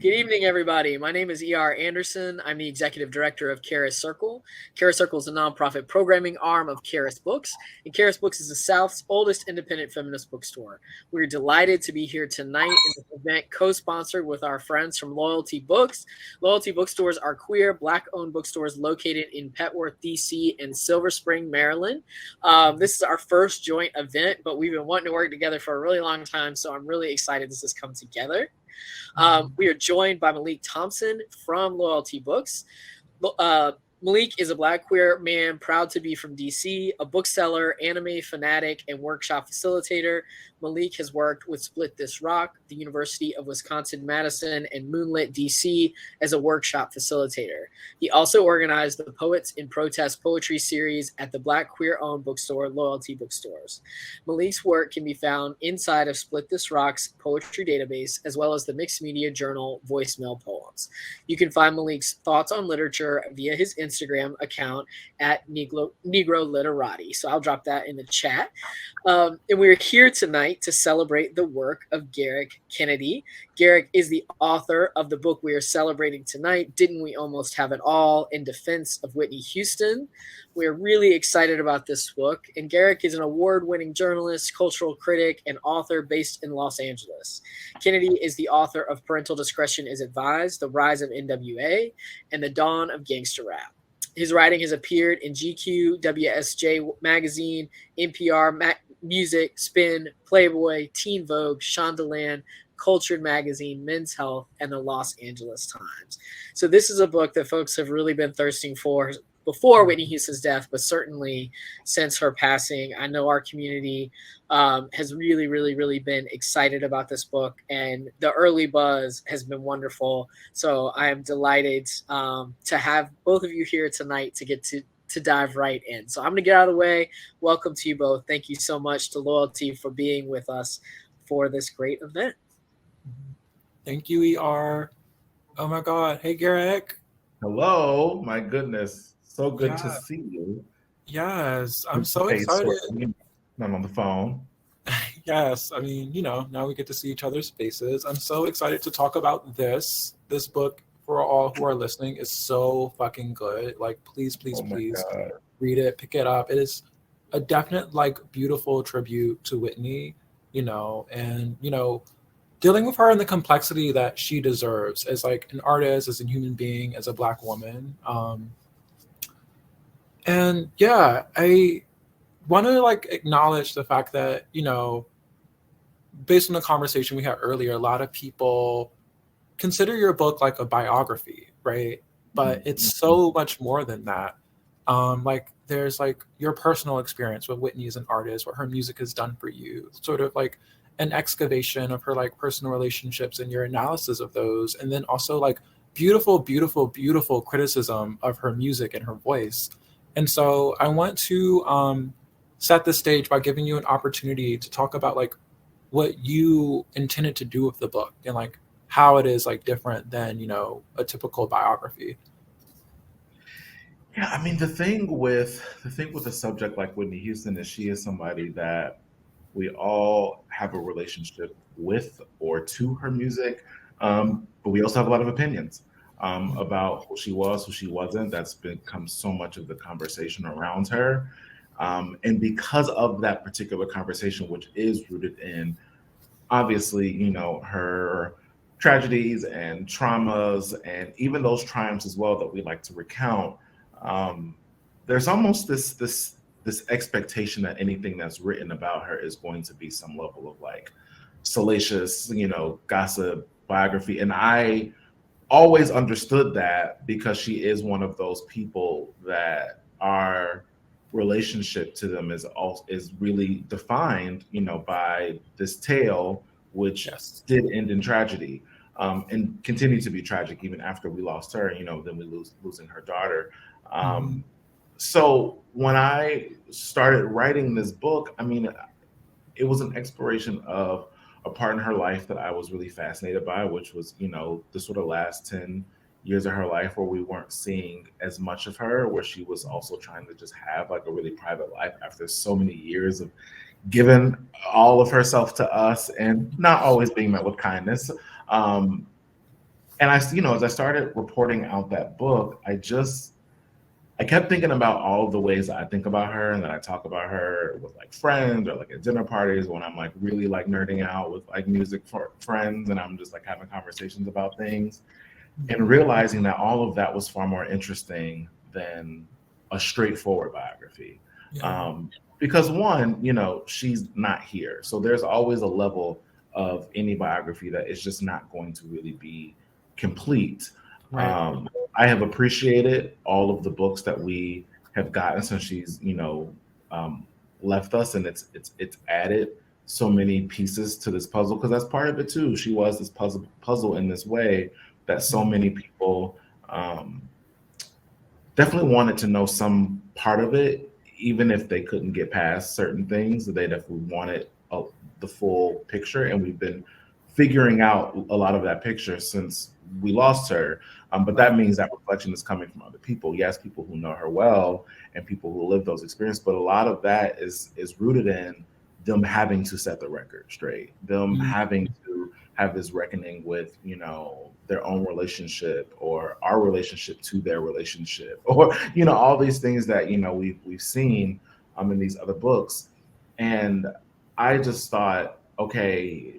Good evening, everybody. My name is E.R. Anderson. I'm the executive director of Charis Circle. Charis Circle is a nonprofit programming arm of Charis Books, and Charis Books is the South's oldest independent feminist bookstore. We're delighted to be here tonight in this event co-sponsored with our friends from Loyalty Books. Loyalty Bookstores are queer, Black-owned bookstores located in Petworth, D.C. and Silver Spring, Maryland. This is our first joint event, but we've been wanting to work together for a really long time, so I'm really excited this has come together. We are joined by Malik Thompson from Loyalty Books. Malik is a Black queer man proud to be from DC, a bookseller, anime fanatic, and workshop facilitator. Malik has worked with Split This Rock, the University of Wisconsin-Madison, and Moonlit DC as a workshop facilitator. He also organized the Poets in Protest poetry series at the Black queer-owned bookstore, Loyalty Bookstores. Malik's work can be found inside of Split This Rock's poetry database, as well as the mixed media journal Voicemail Poems. You can find Malik's thoughts on literature via his Instagram account at Negro Literati. So I'll drop that in the chat. And we're here tonight to celebrate the work of Gerrick Kennedy. Gerrick is the author of the book we are celebrating tonight, Didn't We Almost Have It All? In Defense of Whitney Houston. We're really excited about this book. And Gerrick is an award-winning journalist, cultural critic, and author based in Los Angeles. Kennedy is the author of Parental Discretion is Advised, The Rise of NWA, and The Dawn of Gangsta Rap. His writing has appeared in GQ, WSJ Magazine, NPR, Music, Spin, Playboy, Teen Vogue, Shondaland, Cultured Magazine, Men's Health, and the Los Angeles Times. So this is a book that folks have really been thirsting for before Whitney Houston's death, but certainly since her passing. I know our community has really been excited about this book, and the early buzz has been wonderful. So I am delighted to have both of you here tonight to get to dive right in. So I'm going to get out of the way. Welcome to you both. Thank you so much to Loyalty for being with us for this great event. Thank you, ER. Oh my God. Hey, Gerrick. Hello. My goodness. So good to see you. Yes. I'm so excited. Not on the phone. Yes. I mean, now we get to see each other's faces. I'm so excited to talk about this. This book, for all who are listening, is so fucking good. Like, please read it, pick it up. It is a definite, beautiful tribute to Whitney, and, dealing with her and the complexity that she deserves as, an artist, as a human being, as a Black woman. And, yeah, I want to, acknowledge the fact that, based on the conversation we had earlier, a lot of people consider your book like a biography, right? But it's so much more than that. There's your personal experience with Whitney as an artist, what her music has done for you, sort of an excavation of her personal relationships and your analysis of those, and then also beautiful criticism of her music and her voice. And so I want to set the stage by giving you an opportunity to talk about what you intended to do with the book and how it is different than a typical biography. Yeah, I mean the thing with a subject like Whitney Houston is she is somebody that we all have a relationship with or to her music, but we also have a lot of opinions about who she was, who she wasn't. That's become so much of the conversation around her, and because of that particular conversation, which is rooted in obviously her tragedies and traumas, and even those triumphs as well that we like to recount. There's almost this expectation that anything that's written about her is going to be some level of salacious, gossip biography. And I always understood that because she is one of those people that our relationship to them is really defined, by this tale, which did end in tragedy. And continue to be tragic even after we lost her, then we losing her daughter. So when I started writing this book, I mean, it was an exploration of a part in her life that I was really fascinated by, which was, the sort of last 10 years of her life where we weren't seeing as much of her, where she was also trying to just have a really private life after so many years of giving all of herself to us and not always being met with kindness. And as I started reporting out that book, I kept thinking about all of the ways that I think about her and that I talk about her with like friends or like at dinner parties when I'm like really like nerding out with like music for friends and I'm just like having conversations about things and realizing that all of that was far more interesting than a straightforward biography. Yeah. Because one, she's not here. So there's always a level of any biography that is just not going to really be complete. Right. I have appreciated all of the books that we have gotten since she's, left us, and it's added so many pieces to this puzzle because that's part of it too. She was this puzzle in this way that so many people definitely wanted to know some part of it, even if they couldn't get past certain things. They definitely wanted the full picture, and we've been figuring out a lot of that picture since we lost her. But that means that reflection is coming from other people. Yes, people who know her well and people who live those experiences, but a lot of that is rooted in them having to set the record straight, them having to have this reckoning with, their own relationship or our relationship to their relationship, or, all these things that, we've seen in these other books. And I just thought, okay,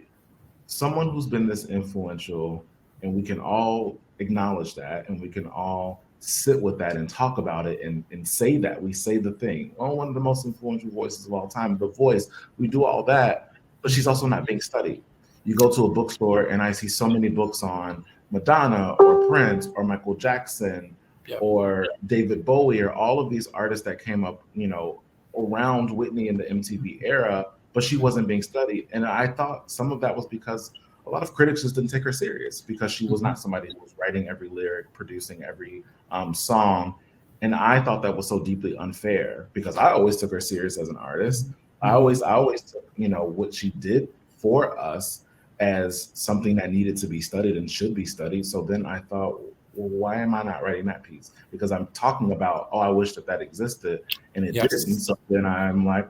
someone who's been this influential, and we can all acknowledge that, and we can all sit with that and talk about it and say that we say the thing. Oh, one of the most influential voices of all time, the voice. We do all that, but she's also not being studied. You go to a bookstore, and I see so many books on Madonna or Prince or Michael Jackson or David Bowie or all of these artists that came up, around Whitney in the MTV era, but she wasn't being studied. And I thought some of that was because a lot of critics just didn't take her serious because she was not somebody who was writing every lyric, producing every song. And I thought that was so deeply unfair because I always took her serious as an artist. I always took, what she did for us as something that needed to be studied and should be studied. So then I thought, well, why am I not writing that piece? Because I'm talking about, I wish that existed, and it didn't. So then I'm like,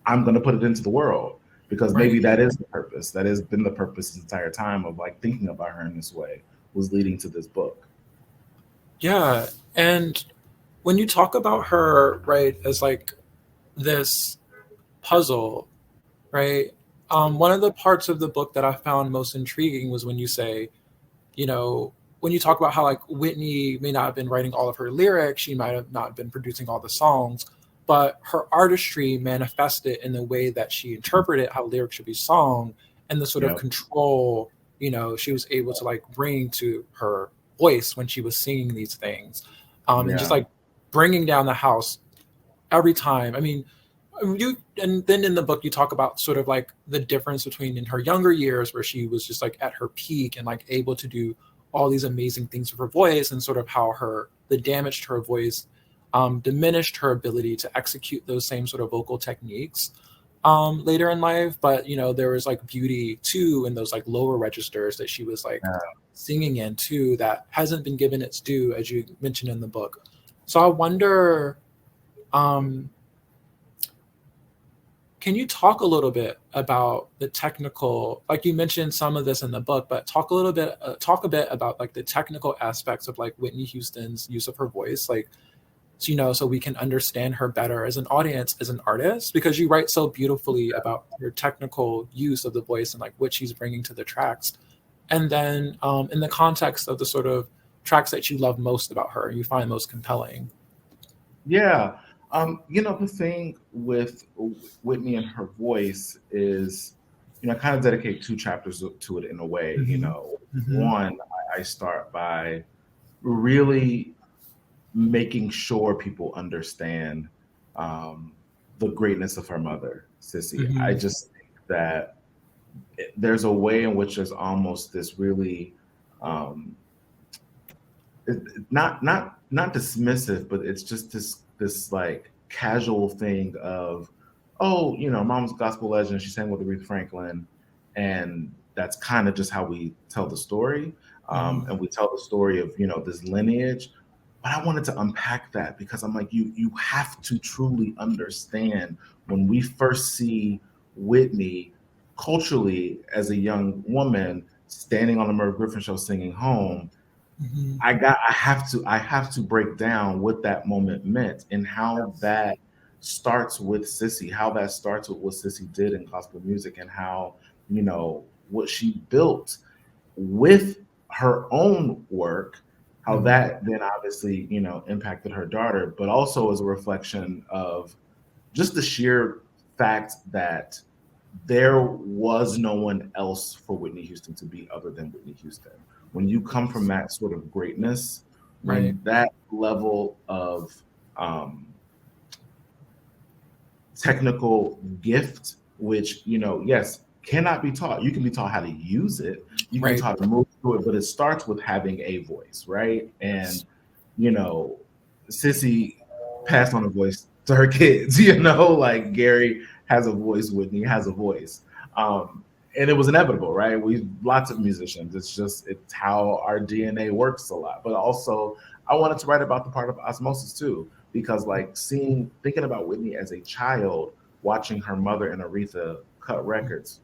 I'm going to put it into the world because maybe that is the purpose. That has been the purpose the entire time of like thinking about her in this way was leading to this book. Yeah. And when you talk about her, right, as like this puzzle, right? One of the parts of the book that I found most intriguing was when you say, when you talk about how like Whitney may not have been writing all of her lyrics, she might have not been producing all the songs, but her artistry manifested in the way that she interpreted how lyrics should be sung and the sort of control, she was able to like bring to her voice when she was singing these things. And just like bringing down the house every time. I mean, and then in the book you talk about sort of like the difference between in her younger years where she was just like at her peak and like able to do all these amazing things with her voice, and sort of how the damage to her voice diminished her ability to execute those same sort of vocal techniques later in life. But there was like beauty too in those like lower registers that she was like singing in too that hasn't been given its due, as you mentioned in the book. So I wonder, can you talk a little bit about the technical, like you mentioned some of this in the book, but talk a bit about like the technical aspects of like Whitney Houston's use of her voice, like, so we can understand her better as an audience, as an artist, because you write so beautifully about your technical use of the voice and like what she's bringing to the tracks. And then in the context of the sort of tracks that you love most about her, you find most compelling. Yeah. The thing with Whitney and her voice is, I kind of dedicate 2 chapters to it in a way. One, I start by really making sure people understand the greatness of her mother, Sissy. I just think that there's a way in which there's almost this really not dismissive, but it's just this like casual thing of, mom's a gospel legend, she sang with Aretha Franklin, and that's kind of just how we tell the story. And we tell the story of this lineage. But I wanted to unpack that because I'm like, you have to truly understand when we first see Whitney culturally as a young woman standing on the Merv Griffin show singing Home, I have to break down what that moment meant and how that starts with Sissy, how that starts with what Sissy did in gospel music and how, you know, what she built with her own work, how that then obviously, you know, impacted her daughter, but also as a reflection of just the sheer fact that there was no one else for Whitney Houston to be other than Whitney Houston. When you come from that sort of greatness, when that level of technical gift, which, you know, yes, cannot be taught. You can be taught how to use it. You can be taught to move through it, but it starts with having a voice, right? And, you know, Sissy passed on a voice to her kids, you know, like Gary has a voice, Whitney has a voice. And it was inevitable, right? We lots of musicians. It's how our DNA works a lot. But also, I wanted to write about the part of osmosis too, because like thinking about Whitney as a child, watching her mother and Aretha cut records.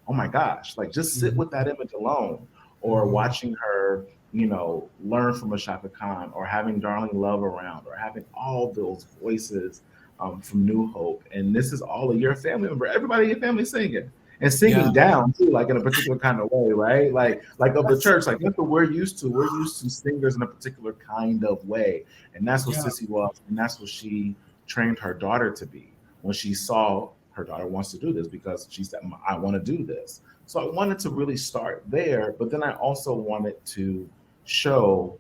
Oh my gosh, like just sit with that image alone, or watching her, you know, learn from Ashaka Khan, or having Darling Love around, or having all those voices from New Hope. And this is all of your family member, everybody in your family singing. And singing down too, like in a particular kind of way, right? Like of the church, like that's what we're used to. We're used to singers in a particular kind of way, and that's what Sissy was, and that's what she trained her daughter to be. When she saw her daughter wants to do this, because she said, "I want to do this." So I wanted to really start there, but then I also wanted to show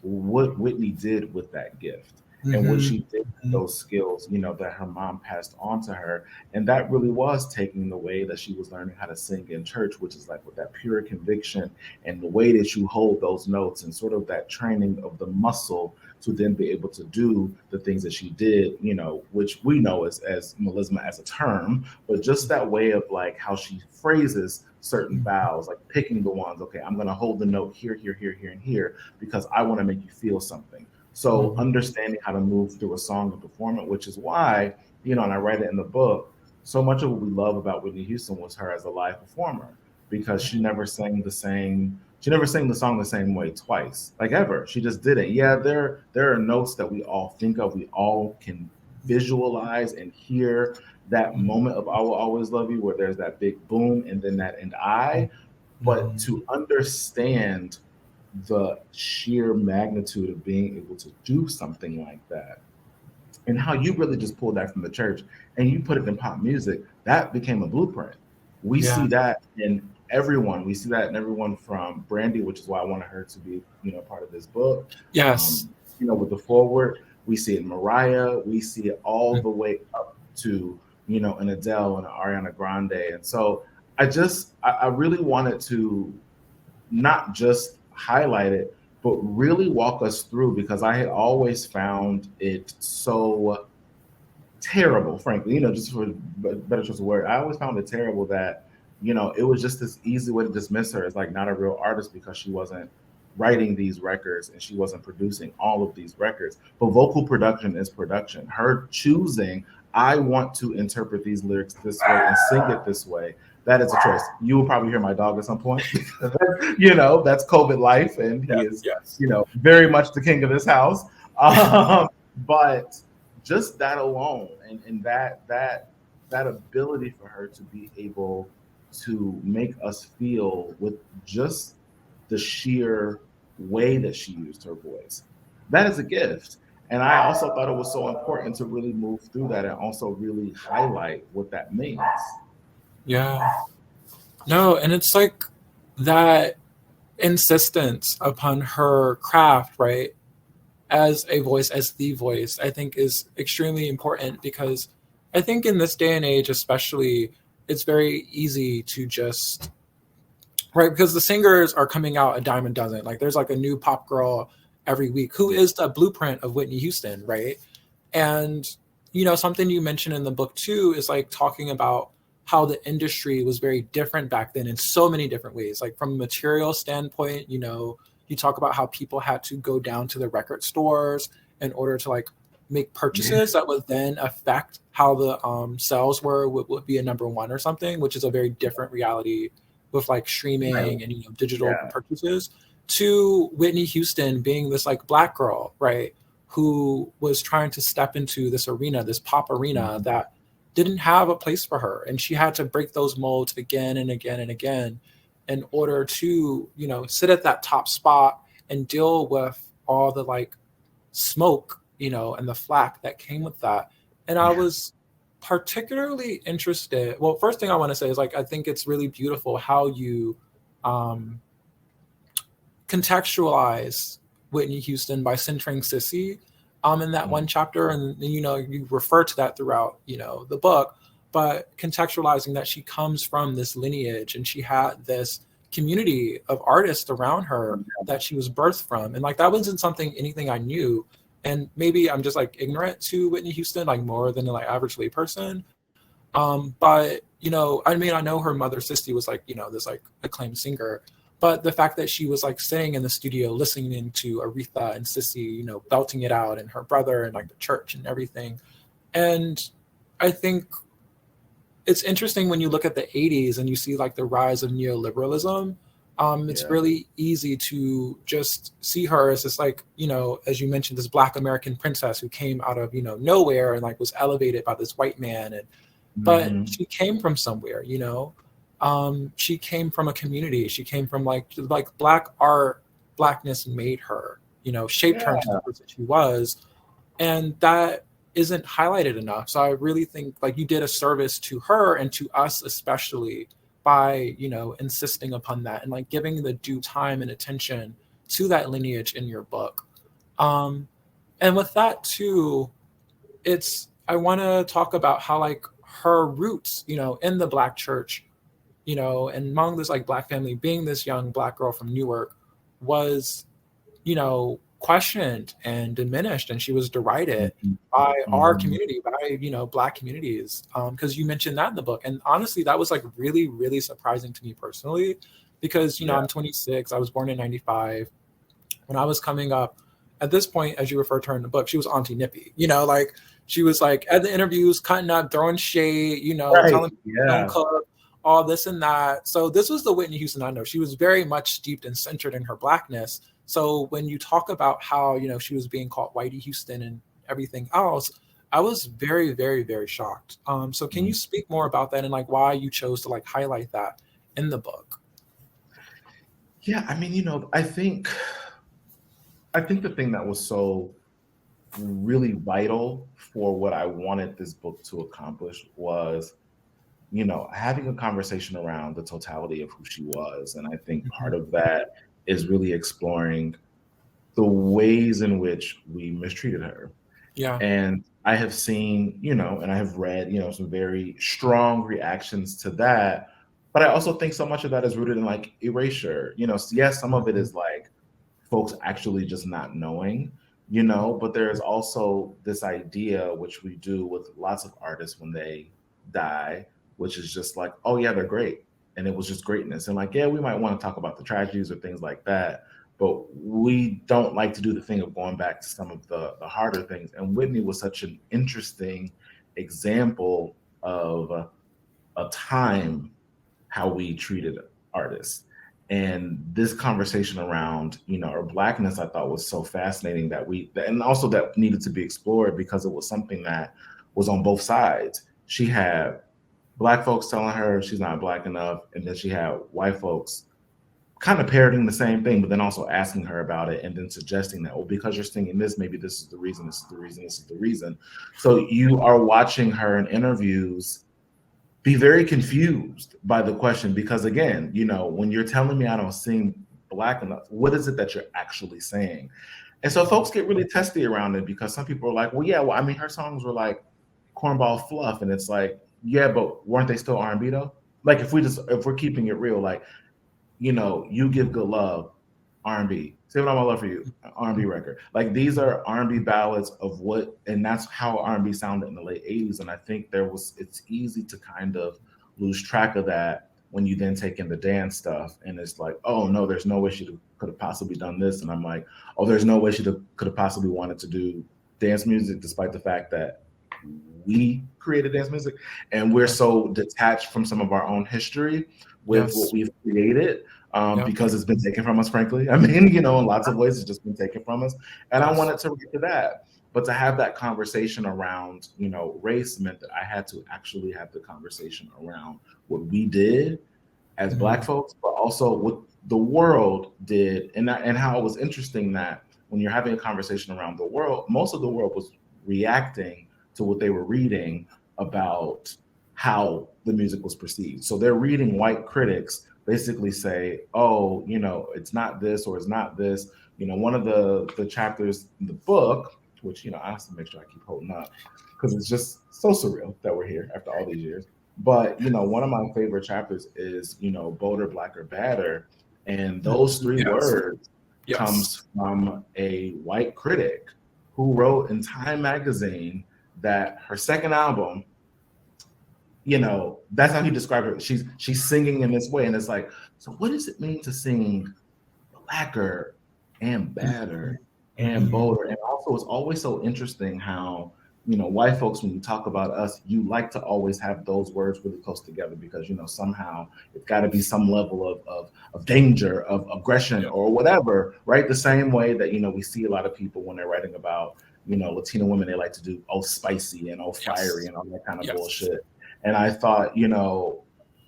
what Whitney did with that gift. And what she did with those skills, you know, that her mom passed on to her. And that really was taking the way that she was learning how to sing in church, which is like with that pure conviction and the way that you hold those notes and sort of that training of the muscle to then be able to do the things that she did, you know, which we know as melisma as a term, but just that way of like how she phrases certain vowels, like picking the ones, okay, I'm going to hold the note here, here, here, here, and here, because I want to make you feel something. So understanding how to move through a song and perform it, which is why, you know, and I write it in the book, so much of what we love about Whitney Houston was her as a live performer, because she never sang the song the same way twice, like ever. She just did it. Yeah, there are notes that we all think of, we all can visualize and hear that moment of I Will Always Love You, where there's that big boom and then that and I, but to understand the sheer magnitude of being able to do something like that, and how you really just pulled that from the church and you put it in pop music, that became a blueprint. We see that in everyone. We see that in everyone from Brandy, which is why I wanted her to be, you know, part of this book. Yes. You know, with the forward, we see it in Mariah. We see it all the way up to, you know, an Adele and an Ariana Grande. And so I really wanted to not just highlight it, but really walk us through, because I had always found it so terrible, frankly, you know, just for better choice of word. I always found it terrible that, you know, it was just this easy way to dismiss her as like not a real artist because she wasn't writing these records and she wasn't producing all of these records. But vocal production is production. Her choosing, I want to interpret these lyrics this way and sing it this way, that is a choice. You will probably hear my dog at some point. You know, that's COVID life, and he is, you know, very much the king of this house. But just that alone, and that ability for her to be able to make us feel with just the sheer way that she used her voice, that is a gift. And I also thought it was so important to really move through that and also really highlight what that means. Yeah. No, and it's like that insistence upon her craft, right, as a voice, as the voice, I think is extremely important, because I think in this day and age, especially, it's very easy to just, right, because the singers are coming out a dime a dozen. Like there's like a new pop girl every week who is the blueprint of Whitney Houston, right? And, you know, something you mentioned in the book too is like talking about how the industry was very different back then in so many different ways. Like from a material standpoint, you know, you talk about how people had to go down to the record stores in order to like make purchases that would then affect how the sales would be a number one or something, which is a very different reality with like streaming Right. and, you know, digital Yeah. purchases, to Whitney Houston being this like Black girl, right, who was trying to step into this arena, this pop arena Mhm. that didn't have a place for her, and she had to break those molds again and again and again in order to, you know, sit at that top spot and deal with all the like smoke, you know, and the flack that came with that. And I Yeah. was particularly interested. Well, first thing I want to say is like I think it's really beautiful how you um, contextualize Whitney Houston by centering Sissy in that one Mhm. chapter, and you know you refer to that throughout, you know, the book, but contextualizing that she comes from this lineage and she had this community of artists around her that she was birthed from, and like that wasn't something anything I knew, and maybe I'm just like ignorant to Whitney Houston like more than the like average layperson. But you know, I mean, I know her mother, Sissy, was like, you know, this like acclaimed singer, but the fact that she was like sitting in the studio listening to Aretha and Sissy, you know, belting it out, and her brother and like the church and everything. And I think it's interesting when you look at the 80s and you see like the rise of neoliberalism. It's Yeah. really easy to just see her as this like, you know, as you mentioned, this Black American princess who came out of, you know, nowhere and like was elevated by this white man, and but Mhm. she came from somewhere, you know. She came from a community. She came from like Black art. Blackness made her, you know, shaped her Yeah. into the person she was, and that isn't highlighted enough. So I really think like you did a service to her and to us especially by, you know, insisting upon that and like giving the due time and attention to that lineage in your book. Um, and with that too, it's I want to talk about how like her roots, you know, in the Black church, you know, and among this like Black family, being this young Black girl from Newark was, you know, questioned and diminished, and she was derided Mhm. by our Mhm. community, by, you know, Black communities, because you mentioned that in the book. And honestly, that was like really really surprising to me personally, because, you know, Yeah. I'm 26, I was born in 95. When I was coming up, at this point, as you refer to her in the book, she was Auntie Nippy, you know, like she was like at the interviews cutting up, throwing shade, you know, Right. telling people don't Yeah. cook, all this and that. So this was the Whitney Houston I know. She was very much steeped and centered in her Blackness. So when you talk about how, you know, she was being called Whitey Houston and everything else, I was very, very, very shocked. So can you Mhm. speak more about that and like why you chose to like highlight that in the book? Yeah. I mean, you know, I think the thing that was so really vital for what I wanted this book to accomplish was, you know, having a conversation around the totality of who she was. And I think Mhm. part of that is really exploring the ways in which we mistreated her. Yeah. And I have seen, you know, and I have read, you know, some very strong reactions to that. But I also think so much of that is rooted in like erasure. You know, yes, some of it Mhm. is like folks actually just not knowing, you know, but there's also this idea, which we do with lots of artists when they die, which is just like, oh, yeah, they're great. And it was just greatness. And like, yeah, we might want to talk about the tragedies or things like that, but we don't like to do the thing of going back to some of the harder things. And Whitney was such an interesting example of a time how we treated artists. And this conversation around, you know, our Blackness, I thought was so fascinating and also that needed to be explored because it was something that was on both sides. She had Black folks telling her she's not Black enough, and then she had white folks kind of parroting the same thing, but then also asking her about it and then suggesting that, well, because you're singing this, maybe this is the reason, this is the reason, this is the reason. So you are watching her in interviews be very confused by the question because again, you know, when you're telling me I don't sing Black enough, what is it that you're actually saying? And so folks get really testy around it because some people are like, well, yeah, well, I mean, her songs were like cornball fluff, and it's like, yeah, but weren't they still R&B though? Like if we're keeping it real, like, you know, You Give Good Love, R&B. Saving All My Love for You, R&B record. Like these are R&B ballads of what, and that's how R&B sounded in the late 80s. And I think it's easy to kind of lose track of that when you then take in the dance stuff. And it's like, oh no, there's no way she could have possibly done this. And I'm like, oh, there's no way she could have possibly wanted to do dance music, despite the fact that we created dance music, and we're so detached from some of our own history with what we've created. Because it's been taken from us, frankly. I mean, in lots of ways, it's just been taken from us. And I wanted to get to that. But to have that conversation around, race meant that I had to actually have the conversation around what we did as Black folks, but also what the world did. And how it was interesting that when you're having a conversation around the world, most of the world was reacting to what they were reading about how the music was perceived. So they're reading white critics basically say, oh, it's not this or it's not this. One of the chapters in the book, which, I have to make sure I keep holding up because it's just so surreal that we're here after all these years. But, one of my favorite chapters is, bolder, blacker, badder. And those three words comes from a white critic who wrote in Time magazine that her second album, that's how he described her. She's singing in this way. And it's like, so what does it mean to sing blacker and badder and bolder? And also it's always so interesting how, white folks, when you talk about us, you like to always have those words really close together because, somehow it's got to be some level of danger, of aggression or whatever, right? The same way that, we see a lot of people when they're writing about, Latino women, they like to do, oh, spicy and oh, fiery and all that kind of bullshit. And I thought,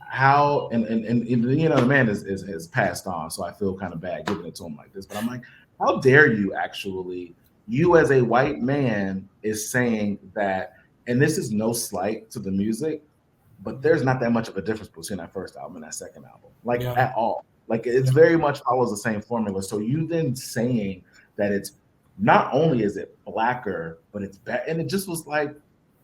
how and the man is passed on, so I feel kind of bad giving it to him like this. But I'm like, how dare you actually? You as a white man is saying that, and this is no slight to the music, but there's not that much of a difference between that first album and that second album, at all. Like it's very much follows the same formula. So you then saying that it's not only is it blacker, but it's bad, and it just was like.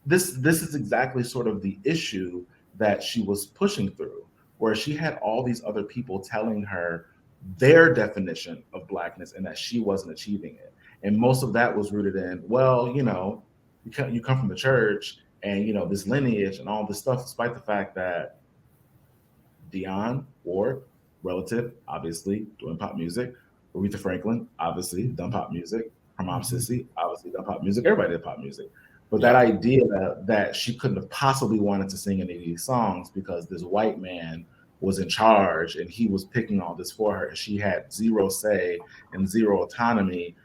This is exactly sort of the issue that she was pushing through, where she had all these other people telling her their definition of Blackness and that she wasn't achieving it. And most of that was rooted in, well, you come from the church and, this lineage and all this stuff, despite the fact that Dionne Ward, relative, obviously doing pop music, Aretha Franklin, obviously done pop music, her mom Sissy, obviously done pop music, everybody did pop music. But that idea that she couldn't have possibly wanted to sing any of these songs because this white man was in charge and he was picking all this for her and she had zero say and zero autonomy,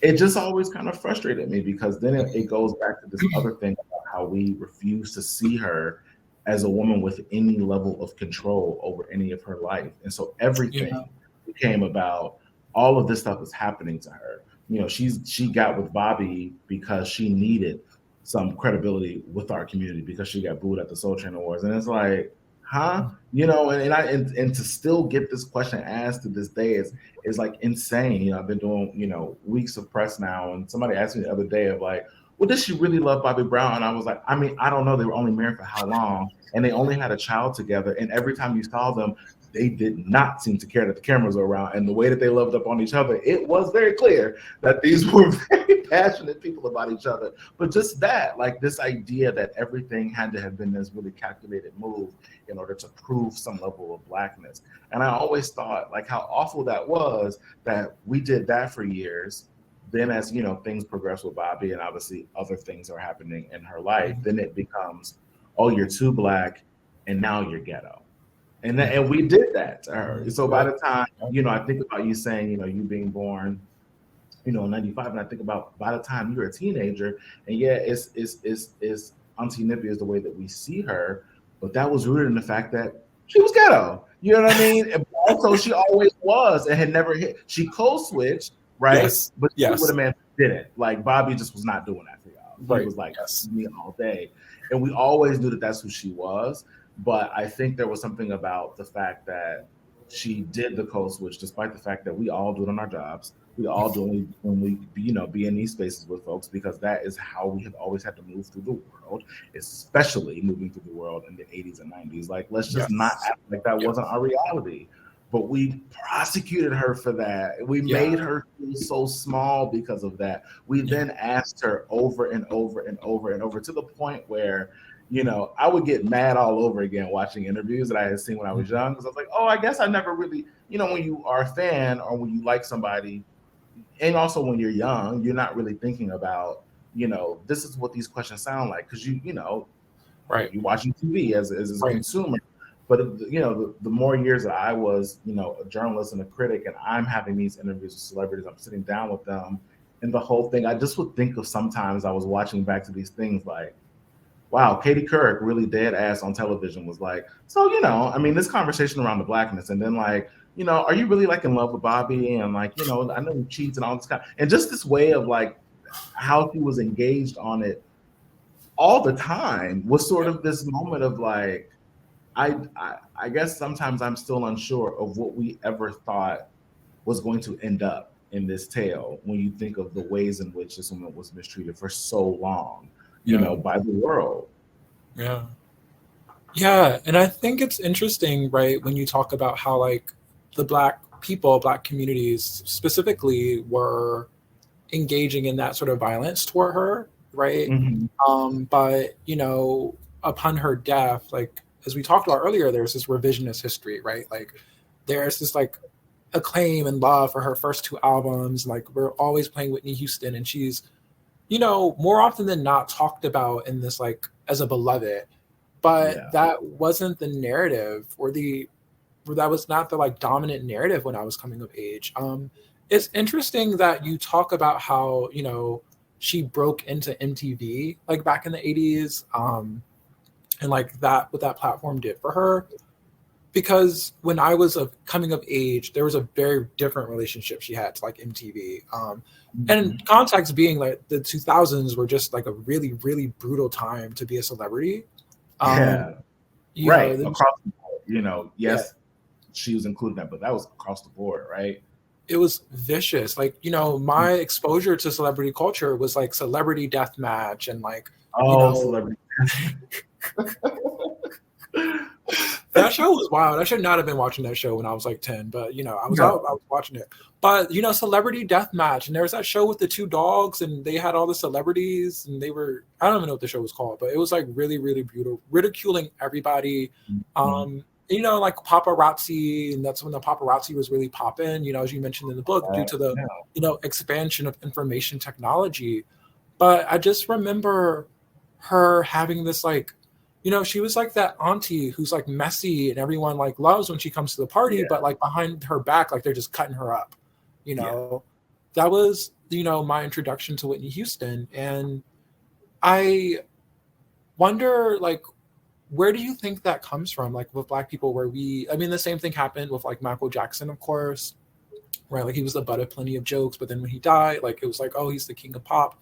it just always kind of frustrated me because then it goes back to this other thing about how we refuse to see her as a woman with any level of control over any of her life. And so everything became about all of this stuff is happening to her. She got with Bobby because she needed some credibility with our community because she got booed at the Soul Train Awards. And it's like, huh? And to still get this question asked to this day is like insane. I've been doing, weeks of press now. And somebody asked me the other day of like, well, does she really love Bobby Brown? And I was like, I mean, I don't know. They were only married for how long? And they only had a child together. And every time you saw them, they did not seem to care that the cameras were around. And the way that they loved up on each other, it was very clear that these were very passionate people about each other. But just that, like this idea that everything had to have been this really calculated move in order to prove some level of Blackness. And I always thought like how awful that was that we did that for years. Then as, things progress with Bobby and obviously other things are happening in her life, then it becomes, oh, you're too Black and now you're ghetto. And we did that to her. So by the time, I think about you saying, you being born, in 95, and I think about by the time you're a teenager, and it's Auntie Nippy is the way that we see her, but that was rooted in the fact that she was ghetto. You know what I mean? And also, she always was and had never hit. She code switched, right? Yes. But she would have man didn't. Like Bobby just was not doing that for y'all. Right. He was like me all day, and we always knew that that's who she was. But I think there was something about the fact that she did the code switch, despite the fact that we all do it on our jobs. We all do it when we, be in these spaces with folks, because that is how we have always had to move through the world, especially moving through the world in the 80s and 90s. Like, let's just not act like that wasn't our reality. But we prosecuted her for that. We made her feel so small because of that. We then asked her over and over and over and over to the point where, I would get mad all over again watching interviews that I had seen when I was young, because I was like, oh, I guess I never really, when you are a fan or when you like somebody, and also when you're young, you're not really thinking about this is what these questions sound like, because Right. you watching TV as a Right. consumer. But the more years that I was, a journalist and a critic, and I'm having these interviews with celebrities, I'm sitting down with them, and the whole thing, I just would think of, sometimes I was watching back to these things like, wow, Katie Couric really dead ass on television was like, so this conversation around the Blackness, and then like, are you really like in love with Bobby, and like, I know he cheats and all this kind, and just this way of like how he was engaged on it all the time was sort of this moment of like, I guess sometimes I'm still unsure of what we ever thought was going to end up in this tale when you think of the ways in which this woman was mistreated for so long, by the world. Yeah. Yeah. And I think it's interesting, right, when you talk about how like the Black communities specifically were engaging in that sort of violence toward her, right? Mm-hmm. But upon her death, like as we talked about earlier, there's this revisionist history, right? Like there's this like acclaim and love for her first two albums. Like we're always playing Whitney Houston, and she's, more often than not talked about in this like as a beloved. But that wasn't the narrative, that was not the like dominant narrative when I was coming of age. It's interesting that you talk about how she broke into MTV like back in the 80s, and like that what that platform did for her. Because when I was coming of age, there was a very different relationship she had to like MTV. And context being like the 2000s were just like a really, really brutal time to be a celebrity. Right. Across the board, yes, she was included in that, but that was across the board, right? It was vicious. Like, my exposure to celebrity culture was like Celebrity Deathmatch and like, Celebrity. That show was wild. I should not have been watching that show when I was like 10, but I was watching it. But Celebrity Deathmatch, and there was that show with the two dogs, and they had all the celebrities, and they were, I don't even know what the show was called, but it was like really, really brutal, ridiculing everybody. Like paparazzi, and that's when the paparazzi was really popping, as you mentioned in the book, due to the expansion of information technology. But I just remember her having this like, she was like that auntie who's like messy and everyone like loves when she comes to the party, but like behind her back, like they're just cutting her up. That was, my introduction to Whitney Houston. And I wonder, like, where do you think that comes from? Like with Black people, the same thing happened with like Michael Jackson, of course, right? Like he was the butt of plenty of jokes, but then when he died, like it was like, oh, he's the king of pop.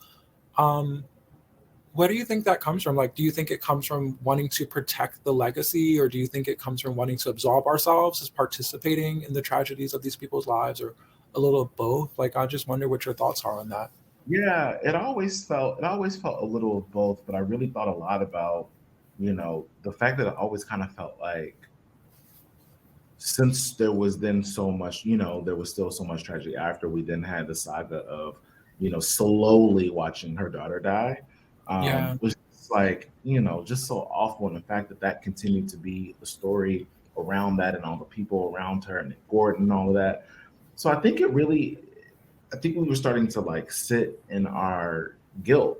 Where do you think that comes from? Like, do you think it comes from wanting to protect the legacy, or do you think it comes from wanting to absolve ourselves as participating in the tragedies of these people's lives, or a little of both? Like, I just wonder what your thoughts are on that. Yeah, it always felt a little of both, but I really thought a lot about, the fact that it always kind of felt like, since there was then so much, there was still so much tragedy after we then had the saga of, slowly watching her daughter die. Which is like, just so awful. And the fact that continued to be the story around that and all the people around her and Gordon and all of that. So I think we were starting to like sit in our guilt.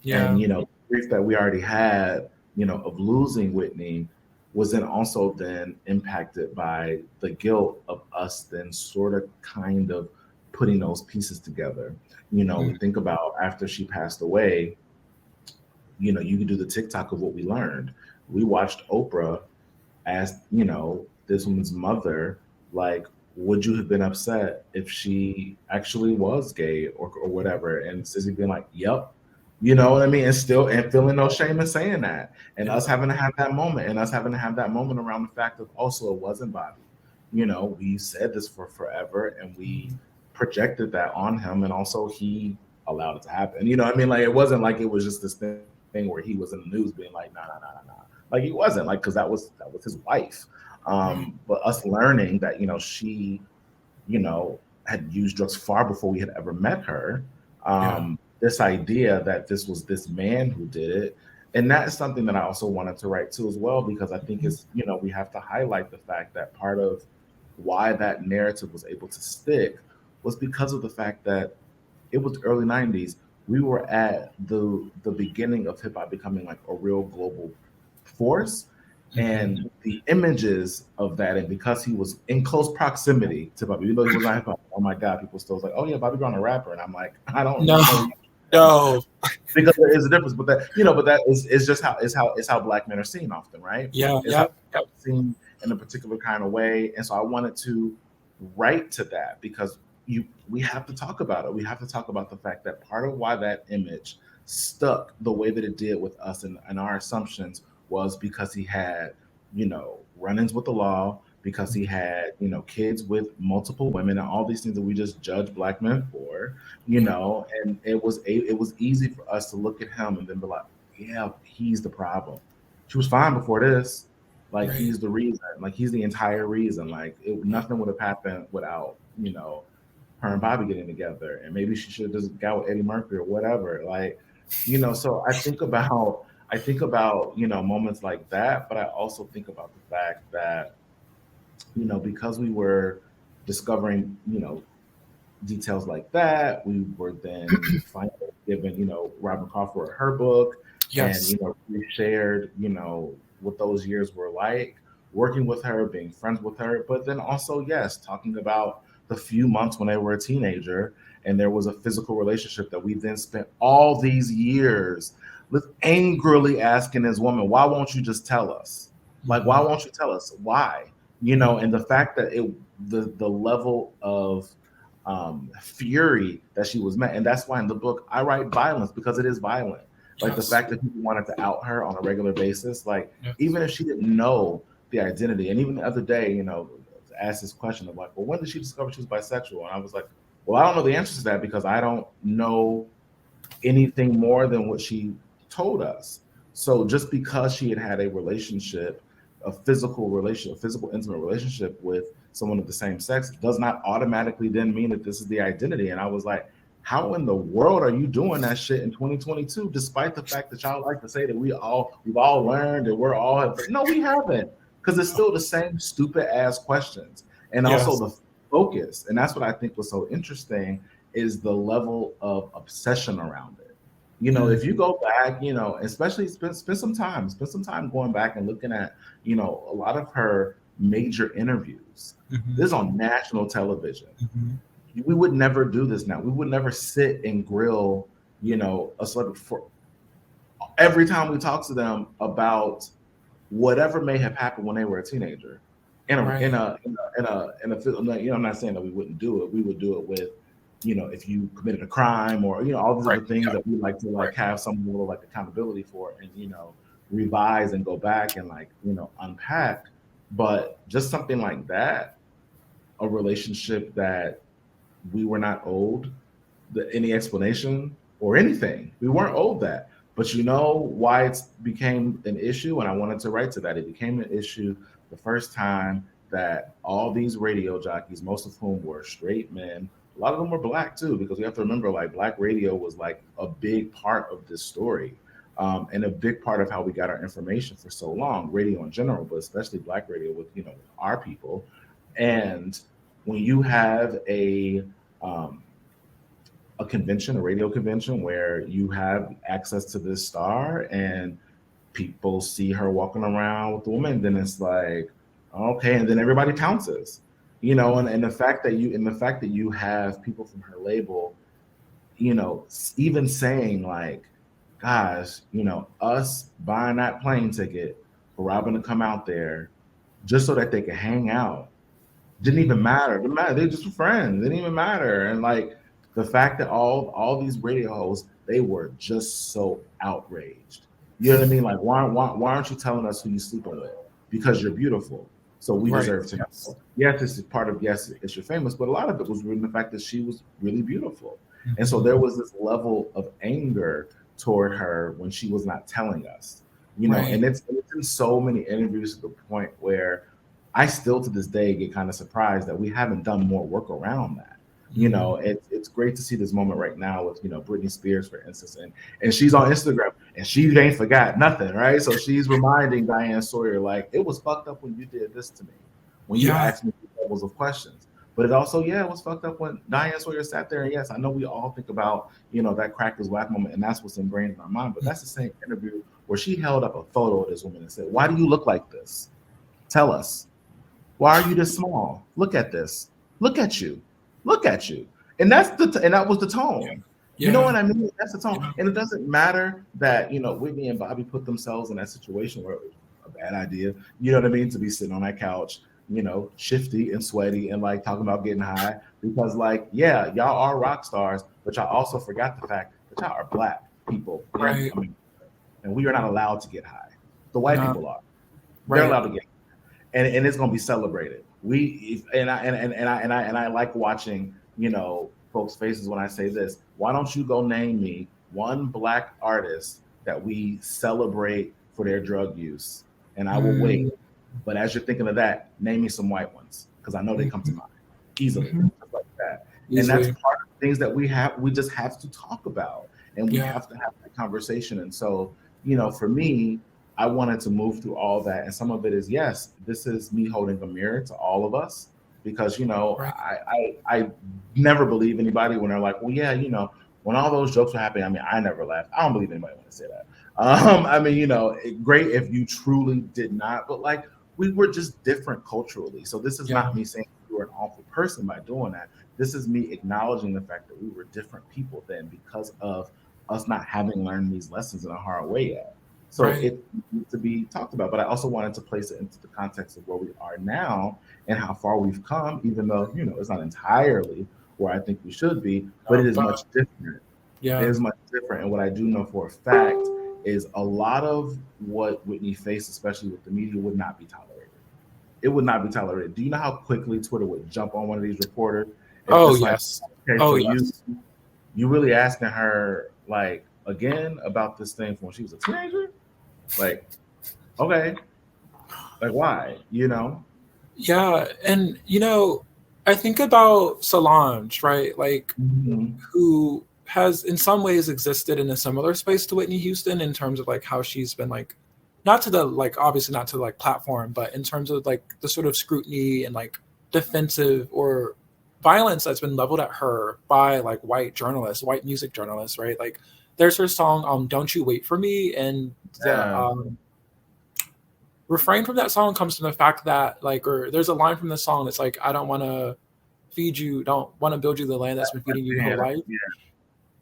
And, the grief that we already had, of losing Whitney was then also then impacted by the guilt of us then sort of kind of putting those pieces together. We think about after she passed away, you could do the TikTok of what we learned. We watched Oprah ask, this woman's mother, like, would you have been upset if she actually was gay or whatever? And Sissy being like, yep. You know what I mean? And feeling no shame in saying that. And us having to have that moment, around the fact of also it wasn't Bobby. We said this for forever and we projected that on him, and also he allowed it to happen. You know what I mean? Like it wasn't like it was just this thing where he was in the news being like, nah. Like he wasn't, like, because that was his wife. But us learning that, she, had used drugs far before we had ever met her. This idea that this was this man who did it. And that is something that I also wanted to write too as well, because I think it's, we have to highlight the fact that part of why that narrative was able to stick was because of the fact that it was the early 90s. we were at the beginning of hip hop becoming like a real global force. And the images of that, and because he was in close proximity to Bobby, even though he was not hip hop, oh my God, people still was like, oh yeah, Bobby Brown a rapper, and I'm like, I don't know. No, Because there is a difference, but that is just how black men are seen often, right? Yeah, it's how seen in a particular kind of way, and so I wanted to write to that because we have to talk about it. We have to talk about the fact that part of why that image stuck the way that it did with us and our assumptions was because he had, run-ins with the law, because he had, kids with multiple women and all these things that we just judge black men for, and it was easy for us to look at him and then be like, yeah, he's the problem. She was fine before this. Like, he's the reason. Like, he's the entire reason. Like, nothing would have happened without, her and Bobby getting together. And maybe she should have just got with Eddie Murphy or whatever. Like, so I think about moments like that, but I also think about the fact that, because we were discovering, details like that, we were then finally given, Robyn Crawford her book. Yes. And, we shared, what those years were like, working with her, being friends with her, but then also, yes, talking about the few months when they were a teenager and there was a physical relationship that we then spent all these years with angrily asking this woman, why won't you just tell us? Like, why won't you tell us? Why? And the fact that the level of fury that she was met. And that's why in the book, I write violence because it is violent. Like the fact that people wanted to out her on a regular basis, like even if she didn't know the identity. And even the other day, asked this question of like, well, when did she discover she was bisexual? And I was like, well, I don't know the answer to that because I don't know anything more than what she told us. So just because she had a relationship, a physical intimate relationship with someone of the same sex does not automatically then mean that this is the identity. And I was like, how in the world are you doing that shit in 2022, despite the fact that y'all like to say that we've all learned and we're all, no, we haven't, because it's still the same stupid ass questions. And also the focus. And that's what I think was so interesting is the level of obsession around it. If you go back, especially spend some time going back and looking at, a lot of her major interviews. This is on national television. We would never do this now. We would never sit and grill, a celebrity for every time we talk to them about whatever may have happened when they were a teenager. In a I'm not saying that we wouldn't do it. We would do it with, if you committed a crime or, all these other things that we like to have some little like accountability for and, revise and go back and unpack. But just something like that, a relationship that we were not owed any explanation or anything. We weren't owed that. But why it became an issue, and I wanted to write to that. It became an issue the first time that all these radio jockeys, most of whom were straight men, a lot of them were black too, because we have to remember black radio was a big part of this story. And a big part of how we got our information for so long, radio in general, but especially black radio with, our people. And when you have a convention, a radio convention, where you have access to this star and people see her walking around with the woman, then it's like, okay, and then everybody pounces, and the fact that you have people from her label, even saying like, guys, us buying that plane ticket for Robyn to come out there just so that they could hang out didn't even matter. They just were friends. It didn't even matter. And the fact that all these radio hosts, they were just so outraged. You know what I mean? Like, why aren't you telling us who you're sleeping with? Because you're beautiful. So we deserve to know. Yes, this is part of, yes, you're famous, but a lot of it was in the fact that she was really beautiful. And so there was this level of anger toward her when she was not telling us, and it's in so many interviews to the point where I still to this day get kind of surprised that we haven't done more work around that. It's great to see this moment right now with, Britney Spears, for instance, and she's on Instagram and she ain't forgot nothing, right? So she's reminding Diane Sawyer, like, it was fucked up when you did this to me, when you asked me these levels of questions. But it also, yeah, it was fucked up when Diane Sawyer sat there. And yes, I know we all think about, that crack is whack moment, and that's what's ingrained in our mind. But that's the same interview where she held up a photo of this woman and said, "Why do you look like this? Tell us. Why are you this small? Look at this. Look at you. Look at you." And that was the tone. Yeah. You know what I mean? That's the tone. And it doesn't matter that, Whitney and Bobby put themselves in that situation where it was a bad idea, you know what I mean, to be sitting on that couch, shifty and sweaty and like talking about getting high. Because yeah, y'all are rock stars, but y'all also forgot the fact that y'all are Black people. Right. And we are not allowed to get high. The white people are. Right. They're allowed to get high. And it's gonna be celebrated. I like watching, folks' faces when I say this. Why don't you go name me one Black artist that we celebrate for their drug use? And I will wait. But as you're thinking of that, name me some white ones, because I know they come to mind easily, just like that. Easily. And that's part of the things that we just have to talk about, and we have to have that conversation. And so, for me, I wanted to move through all that. And some of it is, yes, this is me holding a mirror to all of us, because, I never believe anybody when they're like, well, yeah, when all those jokes were happening, I mean, I never laughed. I don't believe anybody want to say that. Great if you truly did not, but like, we were just different culturally. So this is not me saying you were an awful person by doing that. This is me acknowledging the fact that we were different people then, because of us not having learned these lessons in a hard way yet. So it needs to be talked about. But I also wanted to place it into the context of where we are now and how far we've come, even though, it's not entirely where I think we should be, but it is much different. Yeah. It is much different. And what I do know for a fact is a lot of what Whitney faced, especially with the media, would not be tolerated. It would not be tolerated. Do you know how quickly Twitter would jump on one of these reporters? Yes. You really asking her, like, again about this thing from when she was a teenager? Like, okay. Like, why? Yeah. And, I think about Solange, right? Like, who has in some ways existed in a similar space to Whitney Houston in terms of like how she's been like, not to the like, obviously not to the like platform, but in terms of like the sort of scrutiny and like defensive or violence that's been leveled at her by like white music journalists, right? Like there's her song, Don't You Wait For Me. And the refrain from that song comes from the fact that like, or there's a line from the song that's like, I don't want to don't want to build you the land that's been feeding you your whole life. Yeah.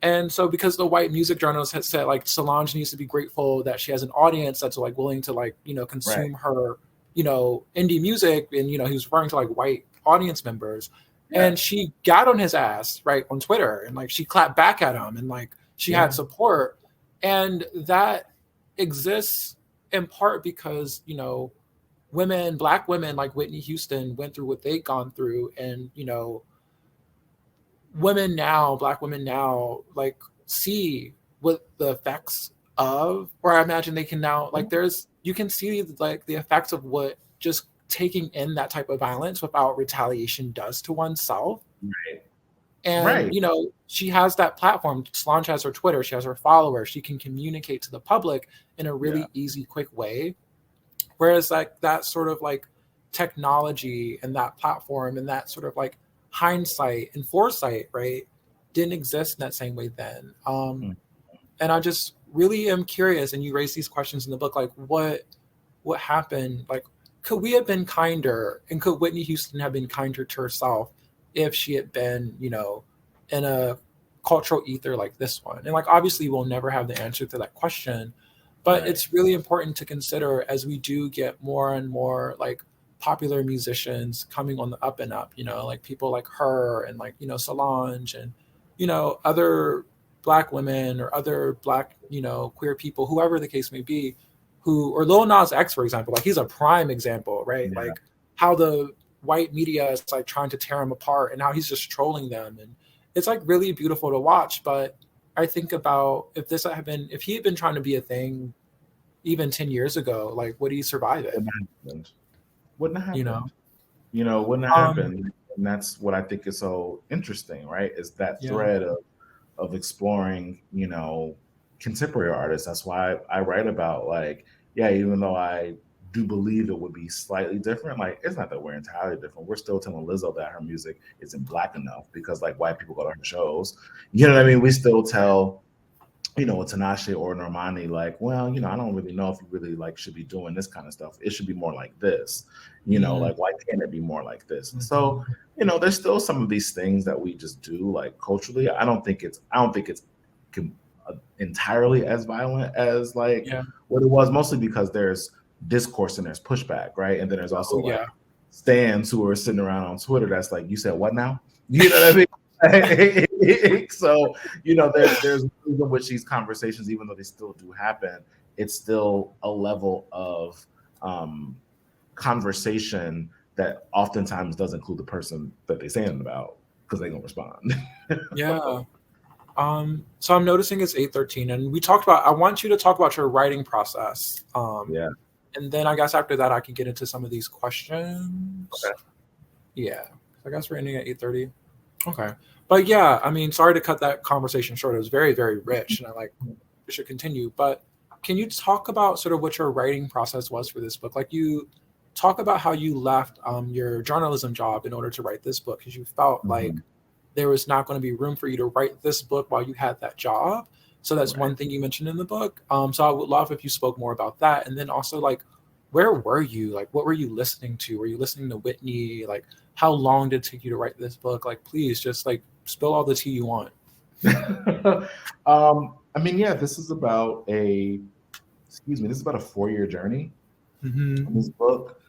And so because the white music journalist had said like Solange needs to be grateful that she has an audience that's like willing to like, consume her, indie music. And, he was referring to like white audience members. Yeah. And she got on his ass, right, on Twitter. And like she clapped back at him and like she had support. And that exists in part because, Black women like Whitney Houston went through what they'd gone through. And, Black women now, like see what the effects of, or I imagine they can now, like you can see like the effects of what just taking in that type of violence without retaliation does to oneself. Right. And, she has that platform. Solange has her Twitter. She has her followers. She can communicate to the public in a really easy, quick way. Whereas like that sort of like technology and that platform and that sort of like hindsight and foresight, right, didn't exist in that same way then. And I just really am curious, and you raise these questions in the book, like what happened? Like, could we have been kinder, and could Whitney Houston have been kinder to herself if she had been, in a cultural ether like this one? And like, obviously we'll never have the answer to that question, but it's really important to consider as we do get more and more like popular musicians coming on the up and up, like people like her and like, Solange and, other Black women or other Black, queer people, whoever the case may be, or Lil Nas X, for example, like he's a prime example, right? Yeah. Like how the white media is like trying to tear him apart and how he's just trolling them. And it's like really beautiful to watch. But I think about if he had been trying to be a thing even 10 years ago, like would he survive it? Wouldn't have happened. Wouldn't have happened. And that's what I think is so interesting, right? Is that thread of exploring, contemporary artists. That's why I write about like, even though I do believe it would be slightly different. Like, it's not that we're entirely different. We're still telling Lizzo that her music isn't black enough because like white people go to her shows. You know what I mean? We still tell, you know, a Tinashe or Normani, like, well, you know, I don't really know if you really like should be doing this kind of stuff. It should be more like this, you know, like why can't it be more like this? So, you know, there's still some of these things that we just do like culturally. I don't think it's entirely as violent as like what it was, mostly because there's discourse and there's pushback, right? And then there's also like stands who are sitting around on Twitter that's like, you said what now? You know what I mean? So, you know, there's in which these conversations, even though they still do happen, it's still a level of conversation that oftentimes does include the person that they're saying about, because they're gonna respond. So I'm noticing it's 8:13, and we talked about, I want you to talk about your writing process. And then I guess after that I can get into some of these questions. I guess we're ending at 8:30. Okay. But yeah, I mean, sorry to cut that conversation short. It was very, very rich, and I like it should continue. But can you talk about sort of what your writing process was for this book? Like, you talk about how you left your journalism job in order to write this book because you felt like there was not going to be room for you to write this book while you had that job. So that's one thing you mentioned in the book. So I would love if you spoke more about that. And then also, like, where were you? Like, what were you listening to? Were you listening to Whitney? Like, how long did it take you to write this book? Like, please just like spill all the tea you want. I mean, yeah, this is about a 4-year journey in this book.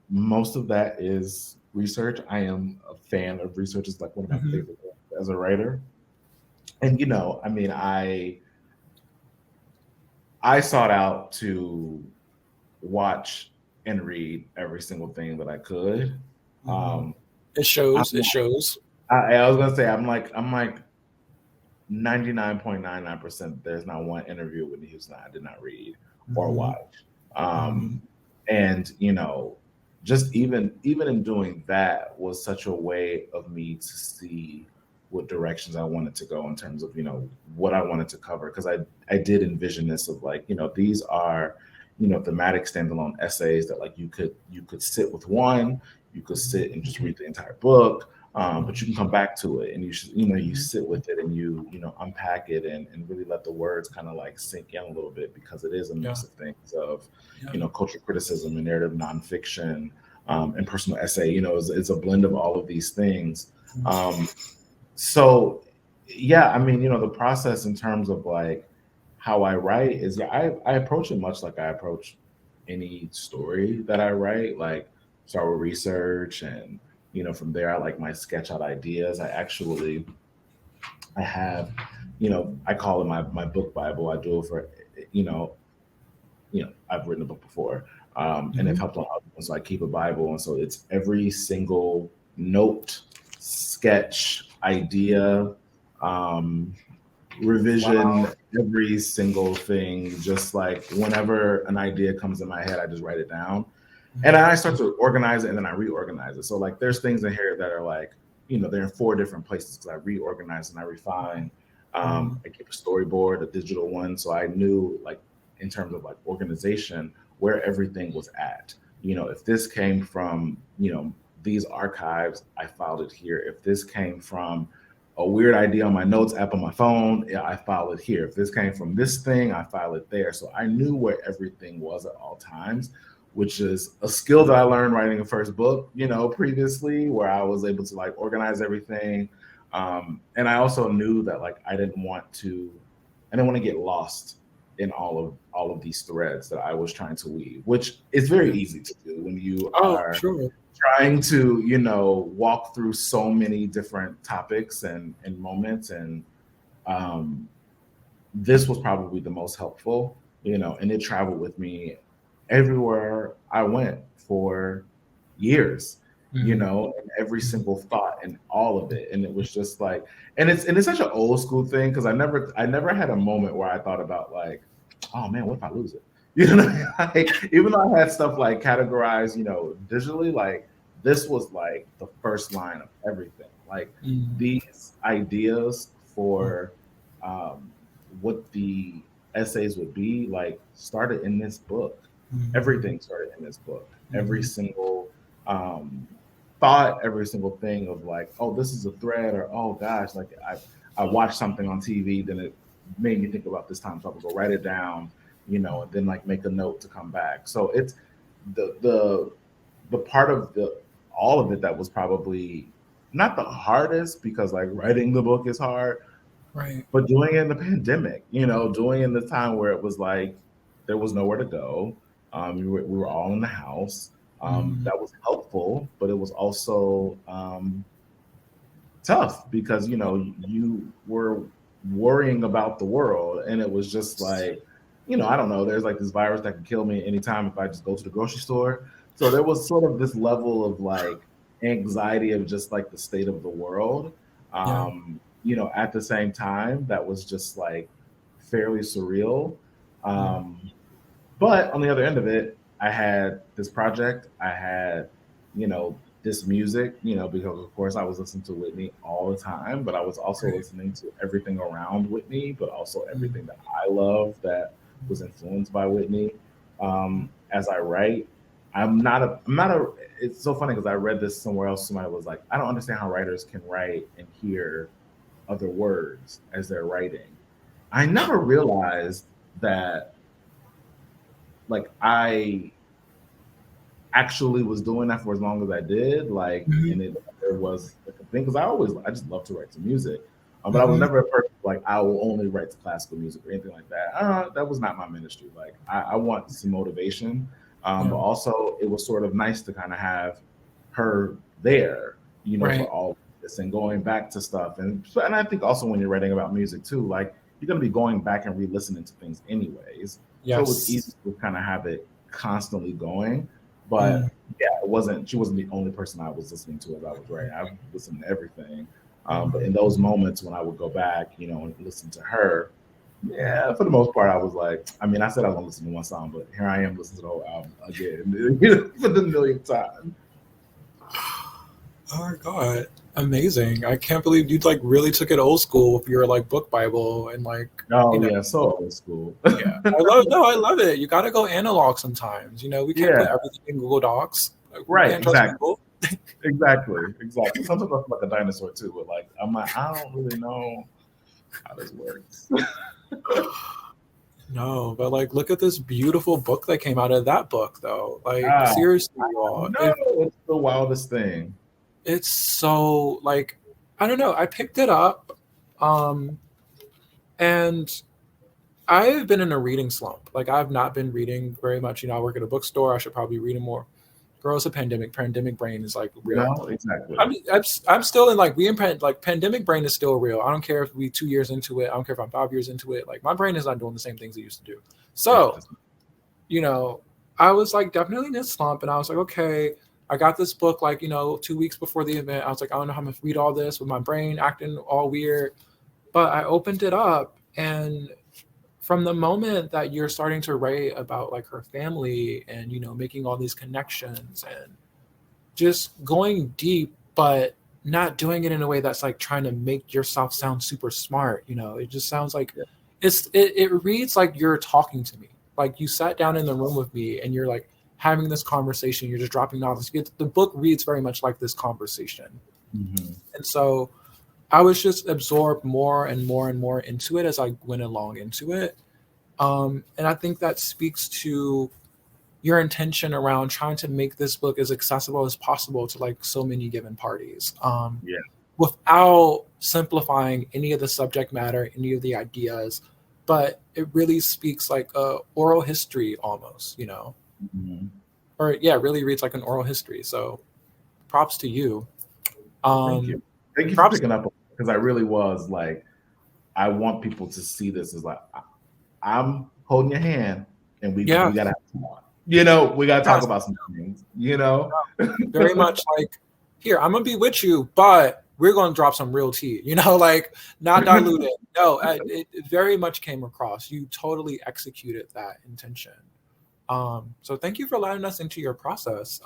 Most of that is research. I am a fan of research. It's like one of my favorite things as a writer. And, you know, I mean, I sought out to watch and read every single thing that I could. It shows. I was gonna say I'm like 99.99%. There's not one interview with Whitney Houston I did not read or watch. And you know, just even in doing that was such a way of me to see what directions I wanted to go in terms of, you know, what I wanted to cover. Because I did envision this of like, you know, these are, you know, thematic standalone essays that like you could sit with one, you could sit and just read the entire book, but you can come back to it and you sit with it and you unpack it and really let the words kind of like sink in a little bit, because it is a mix of things of you know, cultural criticism and narrative nonfiction and personal essay. You know, it's a blend of all of these things. So yeah, I mean, you know, the process in terms of like how I write is I approach it much like I approach any story that I write. Like, start with research, and you know, from there I like my sketch out ideas. I have, you know, I call it my book Bible. I do it for, you know, I've written a book before, and it helped on others. So I keep a Bible, and so it's every single note, sketch, idea, revision, every single thing. Just like whenever an idea comes in my head, I just write it down, and then I start to organize it, and then I reorganize it. So like, there's things in here that are like, you know, they're in 4 different places because I reorganize and I refine. I keep a storyboard, a digital one, so I knew, like, in terms of like organization, where everything was at. You know, if this came from, you know, these archives, I filed it here. If this came from a weird idea on my notes app on my phone, I file it here. If this came from this thing, I file it there. So I knew where everything was at all times, which is a skill that I learned writing a first book, you know, previously, where I was able to like organize everything. And I also knew that like I didn't want to get lost in all of these threads that I was trying to weave, which is very easy to do when you are trying to, you know, walk through so many different topics and moments. And this was probably the most helpful, you know, and it traveled with me everywhere I went for years, you know, and every single thought and all of it. And it was just like, and it's such an old school thing, because I never had a moment where I thought about like, oh man, what if I lose it? You know, like, even though I had stuff like categorized, you know, digitally, like this was like the first line of everything. Like these ideas for what the essays would be, like, started in this book. Everything started in this book. Every single thought, every single thing of like, oh, this is a thread, or oh gosh, like I watched something on TV, then it made me think about this time, so I would go write it down, and then like make a note to come back. So it's the part of all of it that was probably not the hardest, because like writing the book is hard, Right. but doing it in the pandemic, doing it in the time where it was like there was nowhere to go. We were all in the house. That was helpful, but it was also tough, because you were worrying about the world, and it was just like, I don't know, there's like this virus that can kill me anytime if I just go to the grocery store. So there was sort of this level of like anxiety of just like the state of the world, at the same time, that was just like fairly surreal. But on the other end of it, I had this project, I had, this music, because of course I was listening to Whitney all the time, but I was also listening to everything around Whitney, but also everything that I love that was influenced by Whitney. As I write, it's so funny because I read this somewhere else. Somebody was like, I don't understand how writers can write and hear other words as they're writing. I never realized that, like, I actually was doing that for as long as I did, like, and there was like a thing, because I just love to write to music, but I was never a person like I will only write to classical music or anything like that. That was not my ministry. Like I want some motivation, but also it was sort of nice to kind of have her there, for all of this and going back to stuff, and I think also when you're writing about music too, like you're going to be going back and re-listening to things anyways. So it was easy to kind of have it constantly going. But she wasn't the only person I was listening to as I was writing. I listened to everything. But in those moments when I would go back, and listen to her, for the most part, I was like, I mean, I said I was going to listen to one song, but here I am listening to the whole album again for the millionth time. Oh my God. Amazing. I can't believe you like really took it old school with your like book Bible and like so old school. I love it. You gotta go analog sometimes. We can't put everything in Google Docs. Right, exactly. Exactly. Sometimes I feel like a dinosaur too, but like I'm like, I don't really know how this works. No, but like look at this beautiful book that came out of that book though. Like seriously, y'all. It's the wildest thing. It's so like I don't know. I picked it up, and I've been in a reading slump. Like I've not been reading very much. I work at a bookstore. I should probably read more. Girl, it's a pandemic. Pandemic brain is like real. No, exactly. I'm still in like pandemic brain is still real. I don't care if we 2 years into it. I don't care if I'm 5 years into it. Like my brain is not doing the same things it used to do. So, I was like definitely in this slump, and I was like, okay. I got this book like, 2 weeks before the event. I was like, I don't know how I'm going to read all this with my brain acting all weird. But I opened it up, and from the moment that you're starting to write about like her family and, making all these connections and just going deep, but not doing it in a way that's like trying to make yourself sound super smart. It just sounds like it reads like you're talking to me. Like you sat down in the room with me and you're like, having this conversation, you're just dropping knowledge. The book reads very much like this conversation. And so I was just absorbed more and more and more into it as I went along into it. And I think that speaks to your intention around trying to make this book as accessible as possible to like so many given parties. Without simplifying any of the subject matter, any of the ideas, but it really speaks like a oral history almost, or really reads like an oral history. So props to you. Thank you for picking up, because I really was like, I want people to see this as like, I'm holding your hand and we gotta have some fun. We gotta talk about some things, Very much like, here, I'm gonna be with you, but we're gonna drop some real tea, like not diluted. No, it very much came across. You totally executed that intention. So thank you for letting us into your process.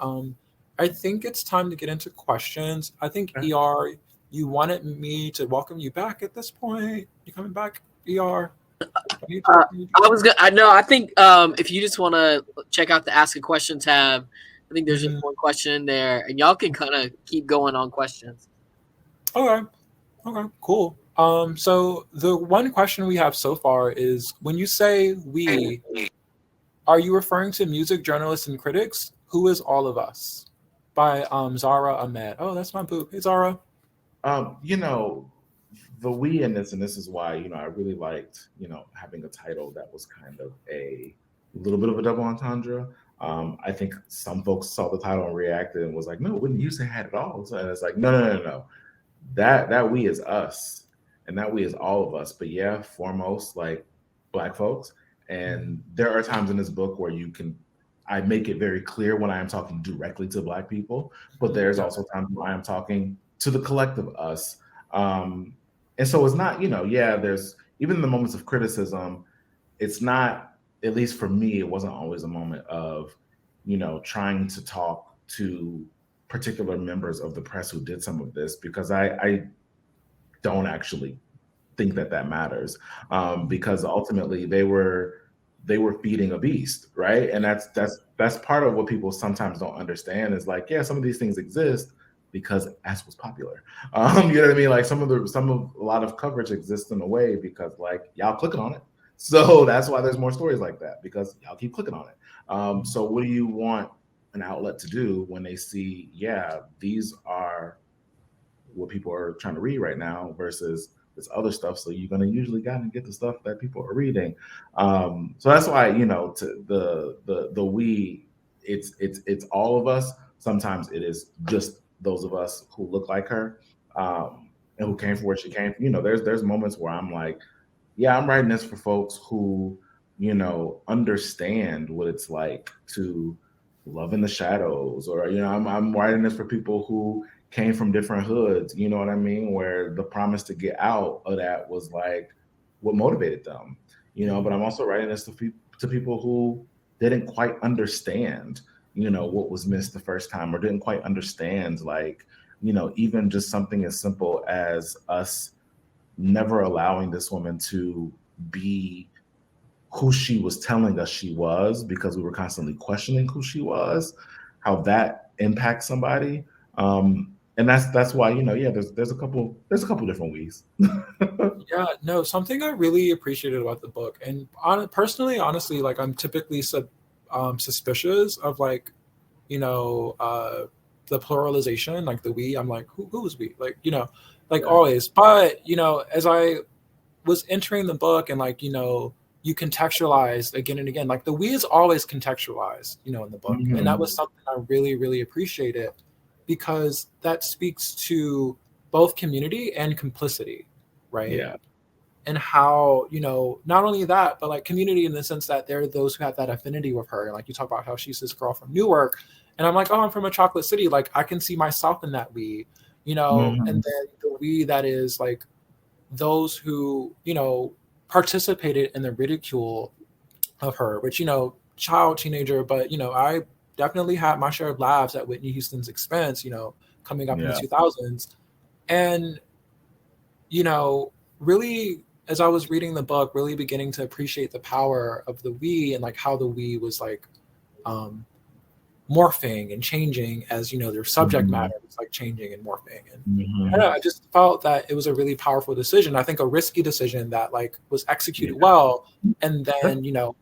I think it's time to get into questions. I think ER, you wanted me to welcome you back at this point. You coming back, ER? I was gonna. I know. I think if you just want to check out the Ask a Question tab, I think there's just one question in there, and y'all can kind of keep going on questions. Okay. Okay. Cool. So the one question we have so far is, when you say we, are you referring to music journalists and critics? Who is all of us? By Zara Ahmed. Oh, that's my boo. Hey, Zara. You know, the we in this, and this is why, you know, I really liked, you know, having a title that was kind of a little bit of a double entendre. I think some folks saw the title and reacted and was like, no, Whitney Houston had it all. So, and it's like, no. That we is us, and that we is all of us. But yeah, foremost, like Black folks. And there are times in this book where I make it very clear when I am talking directly to Black people, but there's also times when I am talking to the collective us. And so it's not, you know, yeah, there's even in the moments of criticism, it's not, at least for me, it wasn't always a moment of, you know, trying to talk to particular members of the press who did some of this, because I don't actually think that matters, because ultimately they were feeding a beast, right? And that's part of what people sometimes don't understand is like, yeah, some of these things exist because as was popular. You know what I mean? Like a lot of coverage exists in a way because like y'all clicking on it. So that's why there's more stories like that, because y'all keep clicking on it. So what do you want an outlet to do when they see, yeah, these are what people are trying to read right now versus this other stuff? So you're going to usually gotta get the stuff that people are reading. So that's why, you know, to the we, it's all of us. Sometimes it is just those of us who look like her, and who came from where she came from. You know, there's moments where I'm like, yeah, I'm writing this for folks who, you know, understand what it's like to love in the shadows, or, you know, I'm writing this for people who came from different hoods, you know what I mean, where the promise to get out of that was like what motivated them, you know. But I'm also writing this to people who didn't quite understand, you know, what was missed the first time, or didn't quite understand, like, you know, even just something as simple as us never allowing this woman to be who she was telling us she was, because we were constantly questioning who she was, how that impacts somebody. And that's why, you know, yeah, there's a couple different ways. Yeah, no, something I really appreciated about the book, and personally, honestly, like I'm typically suspicious of, like, you know, the pluralization, like the we. I'm like, who is we? Like, you know, like always. But, you know, as I was entering the book and, like, you know, you contextualize again and again, like the we is always contextualized, you know, in the book. Mm-hmm. And that was something I really, really appreciated, because that speaks to both community and complicity, right? Yeah. And how, you know, not only that, but like community in the sense that there are those who have that affinity with her. And like you talk about how she's this girl from Newark, and I'm like, oh, I'm from a chocolate city. Like I can see myself in that we, you know. Mm-hmm. And then the we that is like those who, you know, participated in the ridicule of her, which, you know, teenager, but, you know, I definitely had my share of laughs at Whitney Houston's expense, you know, coming up in the 2000s. And, you know, really, as I was reading the book, really beginning to appreciate the power of the we, and like how the we was like morphing and changing as, you know, their subject matter was like changing and morphing. And I just felt that it was a really powerful decision. I think a risky decision that like was executed well, and then, you know,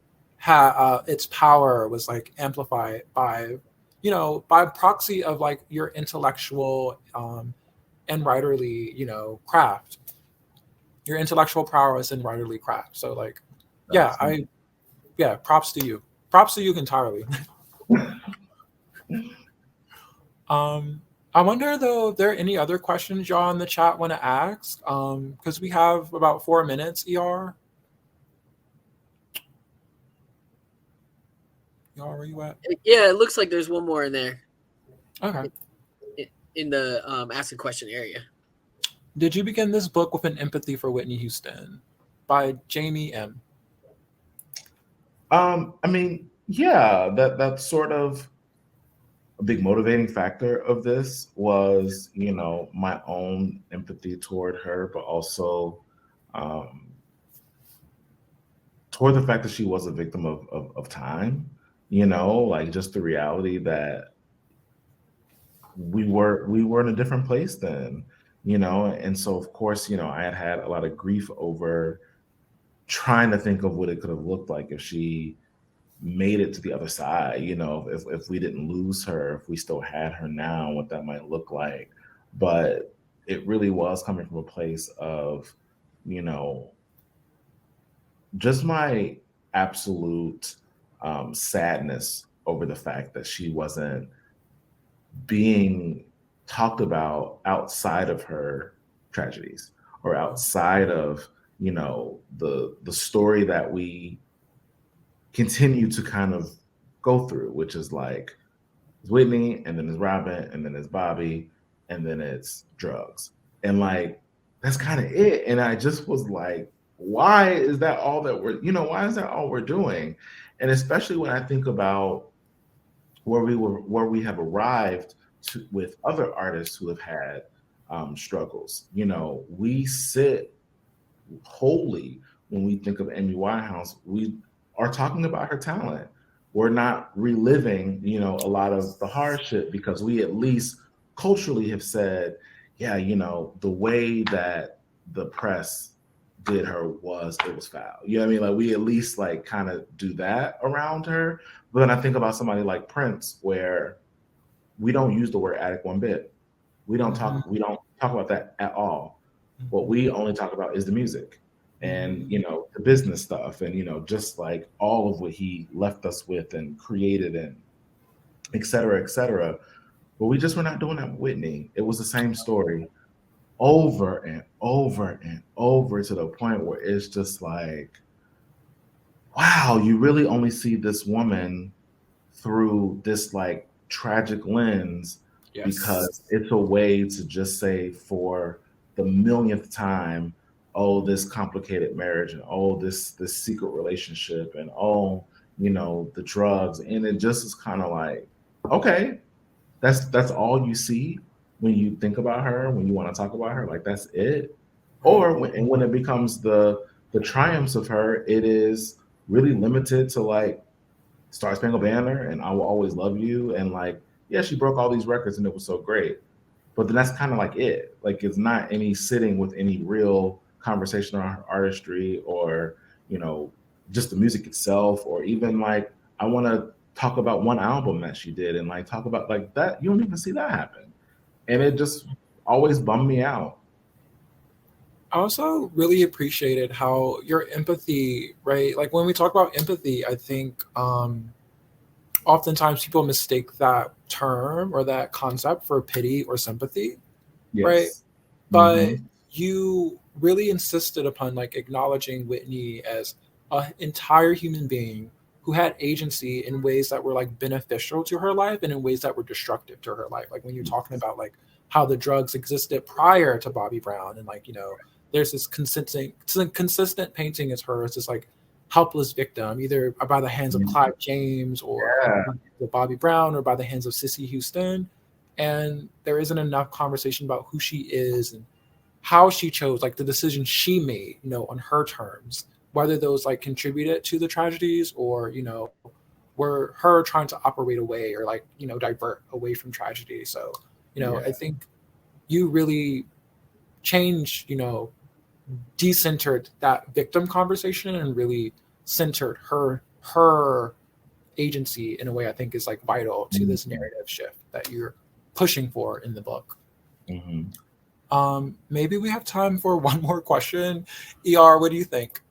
its power was like amplified by, you know, by proxy of like your intellectual and writerly, you know, craft, your intellectual prowess and writerly craft. So like, props to you entirely. I wonder though if there are any other questions y'all in the chat want to ask, because we have about 4 minutes. Y'all, where you at? Yeah, it looks like there's one more in there. Okay. In the ask a question area. Did you begin this book with an empathy for Whitney Houston? By Jamie M. I mean, yeah, that's sort of a big motivating factor of this was, you know, my own empathy toward her, but also toward the fact that she was a victim of time, you know, like just the reality that we were in a different place then, you know. And so of course, you know, I had a lot of grief over trying to think of what it could have looked like if she made it to the other side, you know, if we didn't lose her, if we still had her now, what that might look like. But it really was coming from a place of, you know, just my absolute sadness over the fact that she wasn't being talked about outside of her tragedies or outside of, you know, the story that we continue to kind of go through, which is like it's Whitney, and then it's Robyn, and then it's Bobby, and then it's drugs. And like that's kind of it. And I just was like, why is that all that we're, you know, why is that all we're doing? And especially when I think about where we have arrived to, with other artists who have had struggles. You know, we sit wholly when we think of Amy Winehouse. We are talking about her talent. We're not reliving, you know, a lot of the hardship because we at least culturally have said, yeah, you know, the way that the press did her was it was foul. You know what I mean? Like we at least like kind of do that around her. But then I think about somebody like Prince, where we don't use the word addict one bit. We don't talk about that at all. What we only talk about is the music and, you know, the business stuff and, you know, just like all of what he left us with and created and et cetera, et cetera. But we just were not doing that with Whitney. It was the same story over and over and over to the point where it's just like, wow, you really only see this woman through this like tragic lens because it's a way to just say for the millionth time, oh, this complicated marriage and oh, this secret relationship and oh, you know, the drugs. And it just is kind of like, okay, that's all you see when you think about her, when you want to talk about her, like that's it. Or when it becomes the triumphs of her, it is really limited to like Star Spangled Banner and I Will Always Love You. And like, yeah, she broke all these records and it was so great. But then that's kind of like it. Like it's not any sitting with any real conversation around her artistry or, you know, just the music itself, or even like I want to talk about one album that she did and like talk about like that. You don't even see that happen. And it just always bummed me out. I also really appreciated how your empathy, right? Like when we talk about empathy, I think oftentimes people mistake that term or that concept for pity or sympathy, right? But you really insisted upon like acknowledging Whitney as an entire human being who had agency in ways that were like beneficial to her life and in ways that were destructive to her life. Like when you're talking about like how the drugs existed prior to Bobby Brown and like, you know, there's this consistent painting as her as this like helpless victim, either by the hands of Clive James or Bobby Brown or by the hands of Cissy Houston. And there isn't enough conversation about who she is and how she chose, like the decision she made, you know, on her terms, whether those like contributed to the tragedies or, you know, were her trying to operate away or like, you know, divert away from tragedy. So, you know, I think you really changed, you know, decentered that victim conversation and really centered her agency in a way I think is like vital to this narrative shift that you're pushing for in the book. Maybe we have time for one more question. ER, what do you think?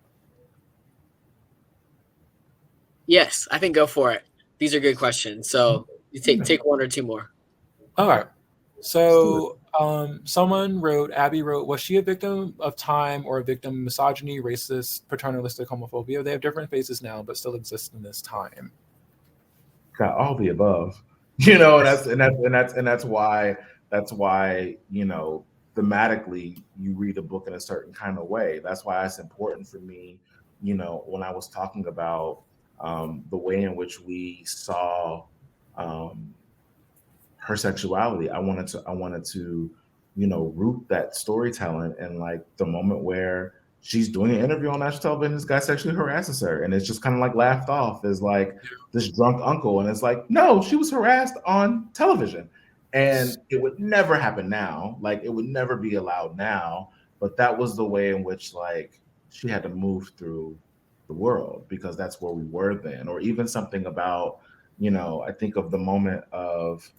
Yes, I think go for it. These are good questions. So you take one or two more. All right. So Abby wrote, was she a victim of time or a victim of misogyny, racist, paternalistic homophobia? They have different faces now, but still exist in this time. Got all the above, you know, that's why, you know, thematically you read a book in a certain kind of way. That's why it's important for me, you know, when I was talking about the way in which we saw her sexuality, I wanted to, you know, root that storytelling and like the moment where she's doing an interview on national television. This guy sexually harasses her, and it's just kind of like laughed off as like this drunk uncle. And it's like, no, she was harassed on television, and it would never happen now. Like, it would never be allowed now. But that was the way in which like she had to move through the world, because that's where we were then. Or even something about, you know, I think of the moment of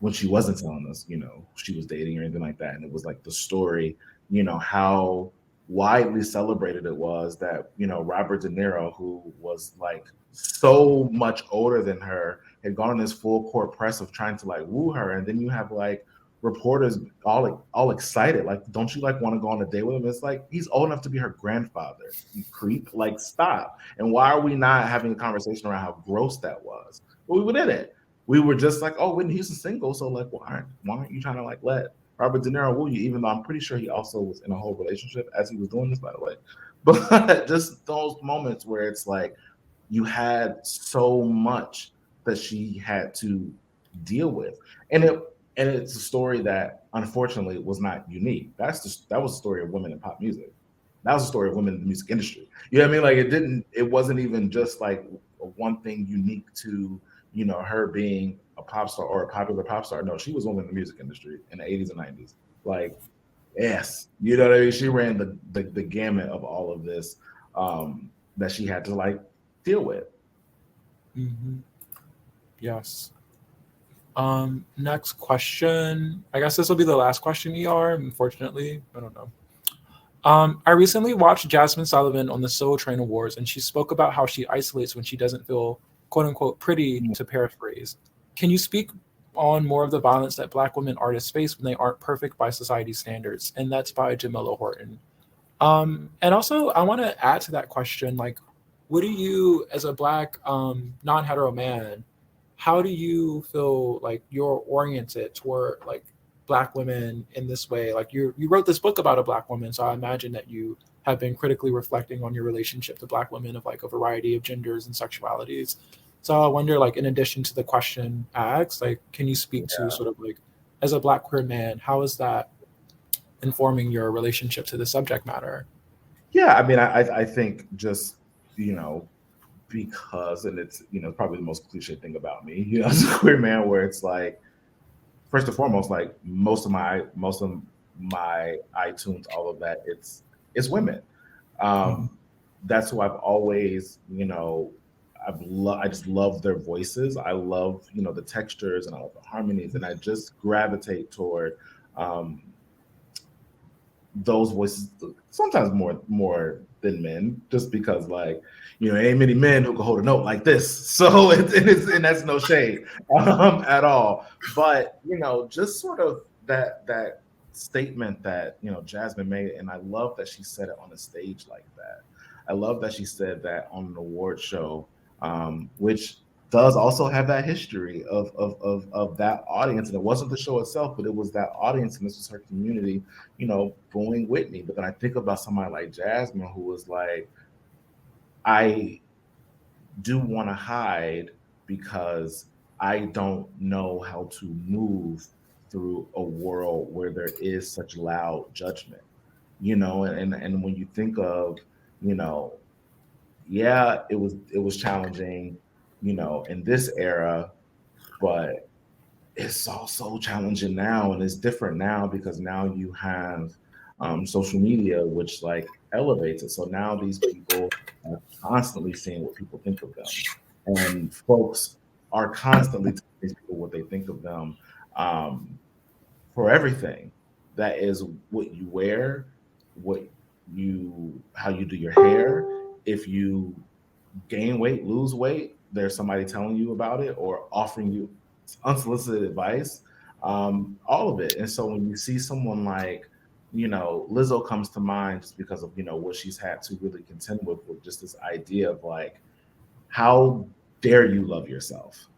when she wasn't telling us, you know, she was dating or anything like that, and it was like the story, you know, how widely celebrated it was that, you know, Robert De Niro, who was like so much older than her, had gone on this full court press of trying to like woo her. And then you have like reporters all excited, like, don't you like want to go on a date with him? It's like, he's old enough to be her grandfather, you creep. Like, stop. And why are we not having a conversation around how gross that was? But we did it. We were just like, oh, Whitney Houston's single, so like, why aren't you trying to like let Robert De Niro woo you? Even though I'm pretty sure he also was in a whole relationship as he was doing this, by the way. But just those moments where it's like you had so much that she had to deal with, and it's a story that unfortunately was not unique. That was the story of women in pop music. That was the story of women in the music industry. You know what I mean? Like, it wasn't even just like one thing unique to, you know, her being a pop star or a popular pop star. No, she was woman in the music industry in the 80s and 90s. Like, yes, you know what I mean? She ran the gamut of all of this that she had to like deal with. Mm-hmm. Yes. Next question. I guess this will be the last question, ER, unfortunately. I don't know. I recently watched Jasmine Sullivan on the Soul Train Awards, and she spoke about how she isolates when she doesn't feel, quote unquote, pretty, to paraphrase. Can you speak on more of the violence that Black women artists face when they aren't perfect by society's standards? And that's by Jamila Horton. And also, I want to add to that question, like, what do you, as a Black non-hetero man, how do you feel like you're oriented toward like Black women in this way? Like, you wrote this book about a Black woman, so I imagine that you have been critically reflecting on your relationship to Black women of like a variety of genders and sexualities. So I wonder, like, in addition to the question asked, like, can you speak to sort of like, as a Black queer man, how is that informing your relationship to the subject matter? Yeah, I mean, I think just, you know, because, and it's, you know, probably the most cliche thing about me, you know, as a queer man, where it's like, first and foremost, like most of my iTunes, all of that, it's women. That's who I've always, you know, I just love their voices. I love, you know, the textures, and I love the harmonies, and I just gravitate toward those voices, sometimes more than men, just because, like, you know, ain't many men who can hold a note like this. So and that's no shade at all. But, you know, just sort of that statement that, you know, Jasmine made, and I love that she said it on a stage like that. I love that she said that on an award show, which does also have that history of that audience. And it wasn't the show itself, but it was that audience, and this was her community, you know, booing Whitney. But then I think about somebody like Jasmine, who was like, I do want to hide because I don't know how to move through a world where there is such loud judgment, you know. And when you think of, you know, yeah, it was challenging, you know, in this era, but it's also challenging now, and it's different now because now you have social media, which like elevates it. So now these people are constantly seeing what people think of them, and folks are constantly telling these people what they think of them, for everything. That is what you wear, how you do your hair. If you gain weight, lose weight, there's somebody telling you about it or offering you unsolicited advice, all of it. And so when you see someone like, you know, Lizzo comes to mind just because of, you know, what she's had to really contend with just this idea of like, how dare you love yourself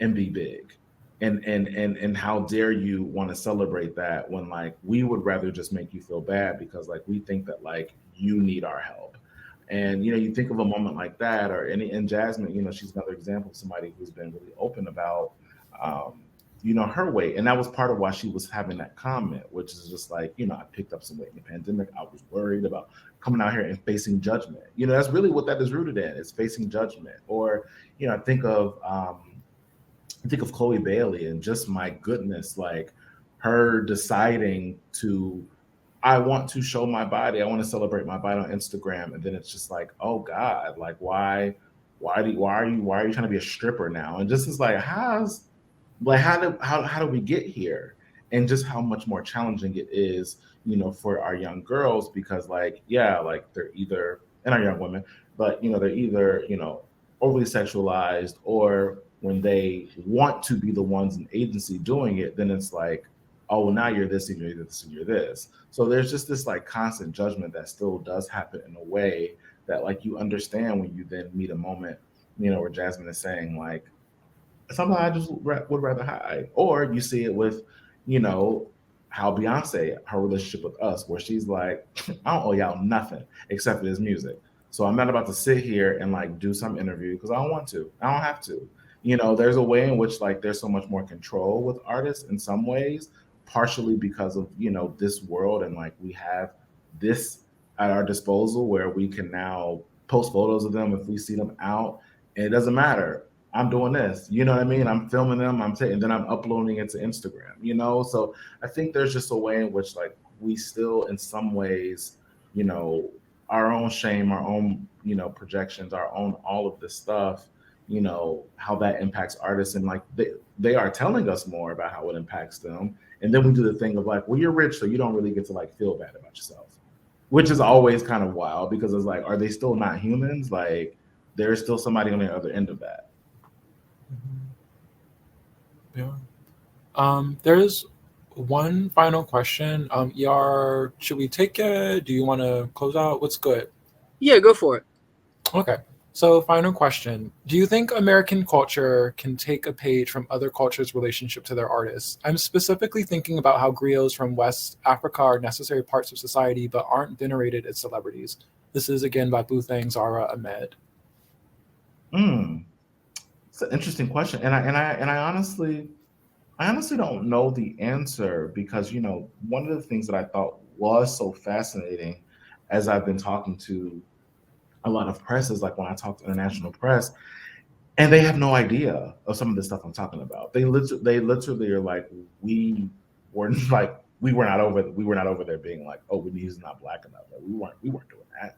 and be big? And how dare you want to celebrate that when like we would rather just make you feel bad because like we think that like you need our help. And, you know, you think of a moment like that, or and Jasmine, you know, she's another example of somebody who's been really open about her weight. And that was part of why she was having that comment, which is just like, I picked up some weight in the pandemic. I was worried about coming out here and facing judgment. That's really what that is rooted in, is facing judgment. Or, I think of Chloe Bailey, and just, my goodness, like, her deciding to, I want to show my body, I want to celebrate my body on Instagram. And then it's just like, oh God, like, why are you trying to be a stripper now? And just is like, how do we get here? And just how much more challenging it is, for our young girls, because like, yeah, like, they're either, and our young women, but they're either, overly sexualized, or when they want to be the ones in agency doing it, then it's like, oh, well, now you're this and you're this and you're this. So there's just this like constant judgment that still does happen, in a way that, like, you understand when you then meet a moment, where Jasmine is saying like, something I just would rather hide. Or you see it with, how Beyonce, her relationship with us, where she's like, I don't owe y'all nothing except for this music. So I'm not about to sit here and like do some interview because I don't want to. I don't have to. There's a way in which like there's so much more control with artists in some ways, partially because of, this world, and like we have this at our disposal where we can now post photos of them if we see them out, and it doesn't matter. I'm doing this, you know what I mean? I'm filming them, and then I'm uploading it to Instagram, So I think there's just a way in which like we still, in some ways, our own shame, our own, projections, our own, all of this stuff, how that impacts artists. And like they are telling us more about how it impacts them. And then we do the thing of like, well, you're rich, so you don't really get to like feel bad about yourself, which is always kind of wild, because it's like, are they still not humans? Like, there's still somebody on the other end of that. Yeah. There's one final question. ER, should we take it? Do you want to close out? What's good? Yeah, go for it. Okay. So, final question. Do you think American culture can take a page from other cultures' relationship to their artists? I'm specifically thinking about how griots from West Africa are necessary parts of society but aren't venerated as celebrities. This is again by Buthang Zara Ahmed. It's an interesting question, and I honestly don't know the answer, because one of the things that I thought was so fascinating, as I've been talking to a lot of press, is like when I talk to international press, and they have no idea of some of the stuff I'm talking about. They literally are like, we were not over there being like, oh, Whitney is not black enough. Like, we weren't doing that.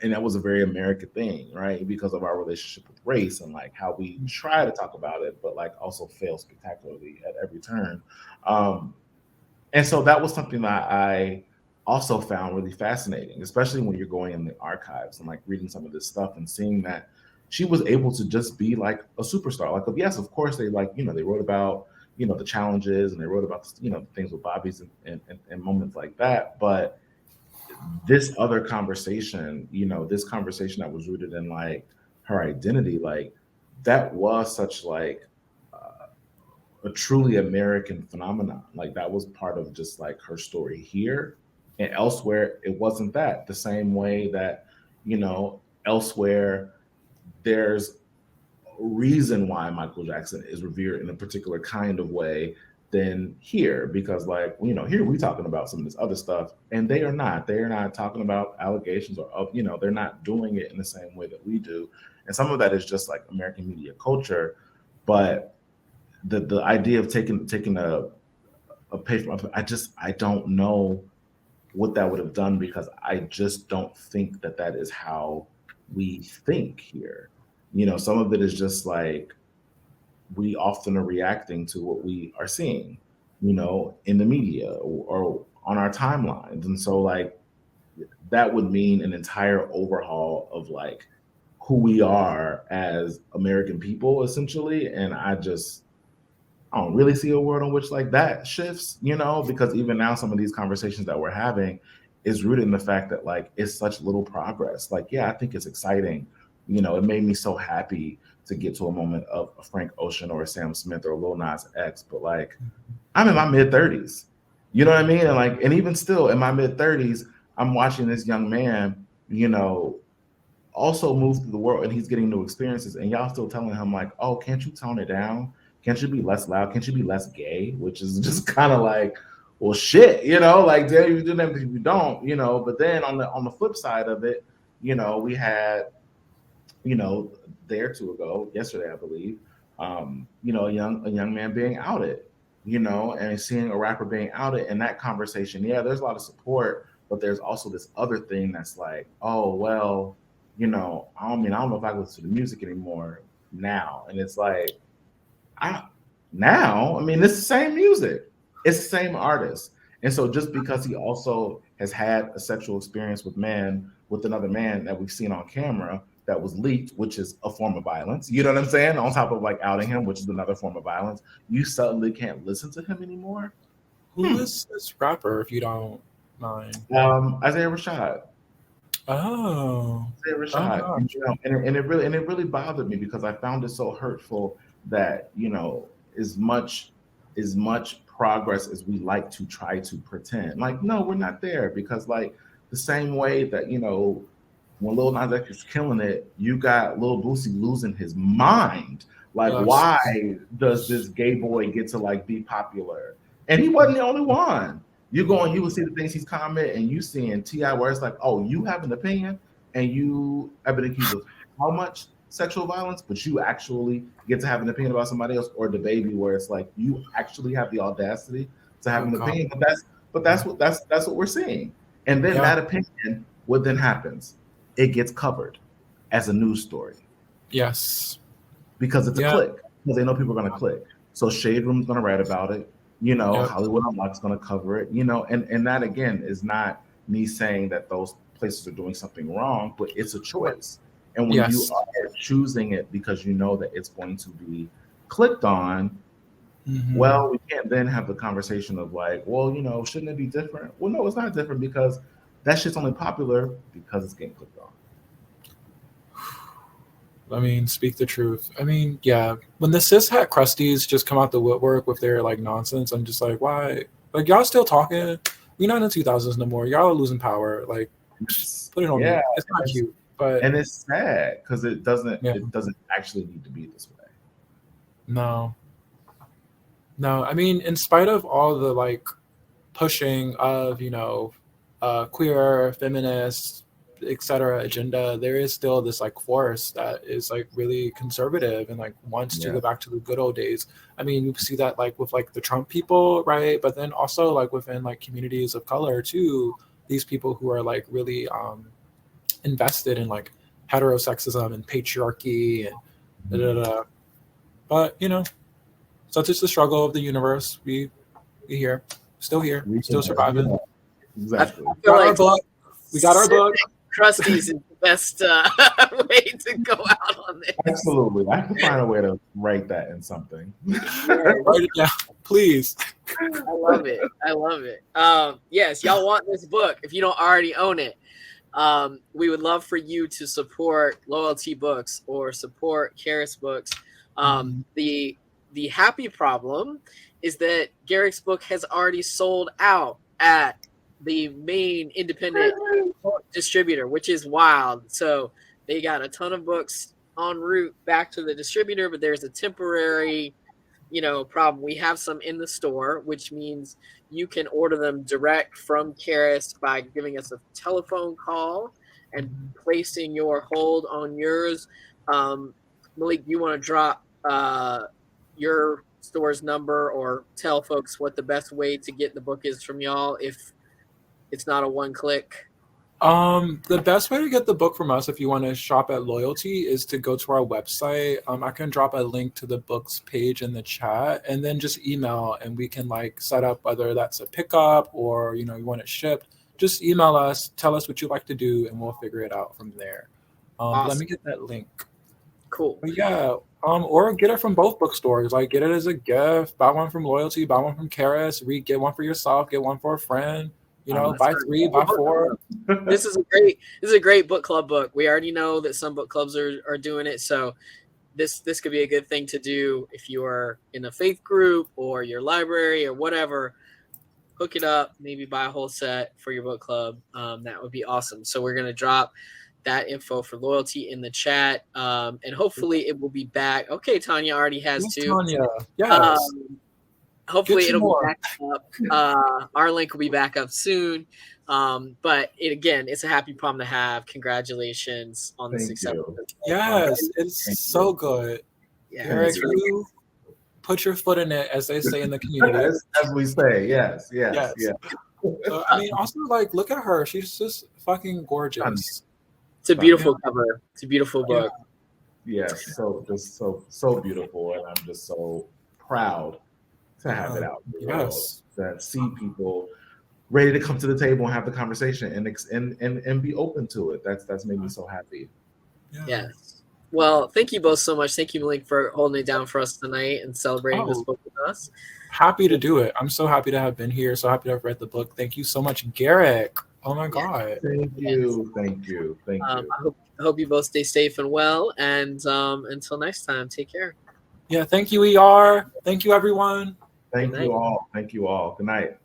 And that was a very American thing, right? Because of our relationship with race, and like how we try to talk about it, but like also fail spectacularly at every turn. And so that was something that I also found really fascinating, especially when you're going in the archives and like reading some of this stuff and seeing that she was able to just be like a superstar. Like, yes, of course, they like, they wrote about, the challenges, and they wrote about, things with Bobby's and moments like that. But this other conversation, this conversation that was rooted in like her identity, like that was such like a truly American phenomenon. Like that was part of just like her story here, and elsewhere it wasn't that. The same way that, elsewhere there's a reason why Michael Jackson is revered in a particular kind of way than here, because like, here we talking about some of this other stuff, and they're not talking about allegations or they're not doing it in the same way that we do. And some of that is just like American media culture. But the idea of taking a page from, I don't know what that would have done, because I just don't think that is how we think here. Some of it is just like, we often are reacting to what we are seeing, in the media or on our timelines. And so like that would mean an entire overhaul of like who we are as American people, essentially. And I don't really see a world in which like that shifts, because even now some of these conversations that we're having is rooted in the fact that like it's such little progress. Like, yeah, I think it's exciting. It made me so happy to get to a moment of a Frank Ocean or a Sam Smith or a Lil Nas X, but like I'm in my mid-30s. You know what I mean? And like, and even still in my mid-30s, I'm watching this young man, also move through the world, and he's getting new experiences, and y'all still telling him like, oh, can't you tone it down? Can't you be less loud? Can't you be less gay? Which is just kind of like, well, shit, like damn, you do that if you don't, But then on the flip side of it, we had, day or two ago, yesterday, I believe, a young man being outed, and seeing a rapper being outed, and that conversation, there's a lot of support, but there's also this other thing that's like, oh well, I don't know if I listen to the music anymore now, and it's like, it's the same music, it's the same artist, and so just because he also has had a sexual experience with another man that we've seen on camera that was leaked, which is a form of violence. You know what I'm saying? On top of like outing him, which is another form of violence, you suddenly can't listen to him anymore. Who is this rapper, if you don't mind? Isaiah Rashad. Oh, Isaiah Rashad. And it really bothered me because I found it so hurtful that as much progress as we like to try to pretend, like no, we're not there, because like the same way that when Lil Nas X is killing it, you got Lil Boosie losing his mind. Like, yes. Why does this gay boy get to like be popular? And he wasn't the only one. You will see the things he's commenting, and you seeing T.I. where it's like, oh, you have an opinion, and you have been accused of how much sexual violence, but you actually get to have an opinion about somebody else, or the baby where it's like you actually have the audacity to have an opinion. But that's what we're seeing. And then that opinion, what then happens? It gets covered as a news story. Yes. Because it's a click. Because they know people are going to click. So Shade Room's going to write about it. Hollywood Unlocked's going to cover it. And that, again, is not me saying that those places are doing something wrong, but it's a choice. And when you are choosing it because you know that it's going to be clicked on, well, we can't then have the conversation of like, well, shouldn't it be different? Well, no, it's not different, because that shit's only popular because it's getting clicked on. Speak the truth. When the cishet crusties just come out the woodwork with their like nonsense, I'm just like, why? Like, y'all still talking? We're not in the 2000s no more. Y'all are losing power. Like, put it on me. It's not cute, and it's sad because it doesn't actually need to be this way. No. In spite of all the like pushing of queer, feminist, etc. agenda, there is still this like force that is like really conservative and like wants to go back to the good old days. You see that like with like the Trump people, right? But then also like within like communities of color too, these people who are like really invested in like heterosexism and patriarchy and But such is the struggle of the universe. We here, still surviving. Exactly. I feel like we got our book. Crusties is the best way to go out on this. Absolutely. I can find a way to write that in something. Write it down, please. I love it. Yes, y'all want this book. If you don't already own it, we would love for you to support Loyalty Books or support Charis Books. The happy problem is that Gerrick's book has already sold out at the main independent distributor, which is wild. So they got a ton of books en route back to the distributor, but there's a temporary, problem. We have some in the store, which means you can order them direct from Charis by giving us a telephone call and placing your hold on yours. Malik, you want to drop your store's number or tell folks what the best way to get the book is from y'all if it's not a one-click? The best way to get the book from us, if you want to shop at Loyalty, is to go to our website. I can drop a link to the books page in the chat, and then just email, and we can like set up whether that's a pickup or you want it shipped. Just email us, tell us what you'd like to do, and we'll figure it out from there. Awesome. Let me get that link. Cool. But or get it from both bookstores. Like, get it as a gift. Buy one from Loyalty. Buy one from Charis. Get one for yourself. Get one for a friend. Buy 3, buy 4. This is a great book club book. We already know that some book clubs are doing it, so this could be a good thing to do if you are in a faith group or your library or whatever. Hook it up, maybe buy a whole set for your book club. That would be awesome. So we're gonna drop that info for Loyalty in the chat. And hopefully it will be back. Okay, Tanya already has Yes, two. Tanya. Yes. Hopefully it'll more. be back up. Our link will be back up soon. But it's a happy problem to have. Congratulations on the Thank success. you. Yes, it's so good. Yeah, Eric, it's really you put your foot in it, as they say in the community. As we say, yes. So, I mean, also, like, look at her. She's just fucking gorgeous. It's a beautiful cover. It's a beautiful book. Yes, so beautiful, and I'm just so proud to have it out in the world, that see people ready to come to the table and have the conversation and be open to it. That's made me so happy. Yes. Well, thank you both so much. Thank you, Malik, for holding it down for us tonight and celebrating this book with us. Happy to do it. I'm so happy to have been here. So happy to have read the book. Thank you so much, Gerrick. Oh my God. Thank you. I hope you both stay safe and well. And until next time, take care. Yeah, thank you, ER. Thank you, everyone. Thank you all. Good night.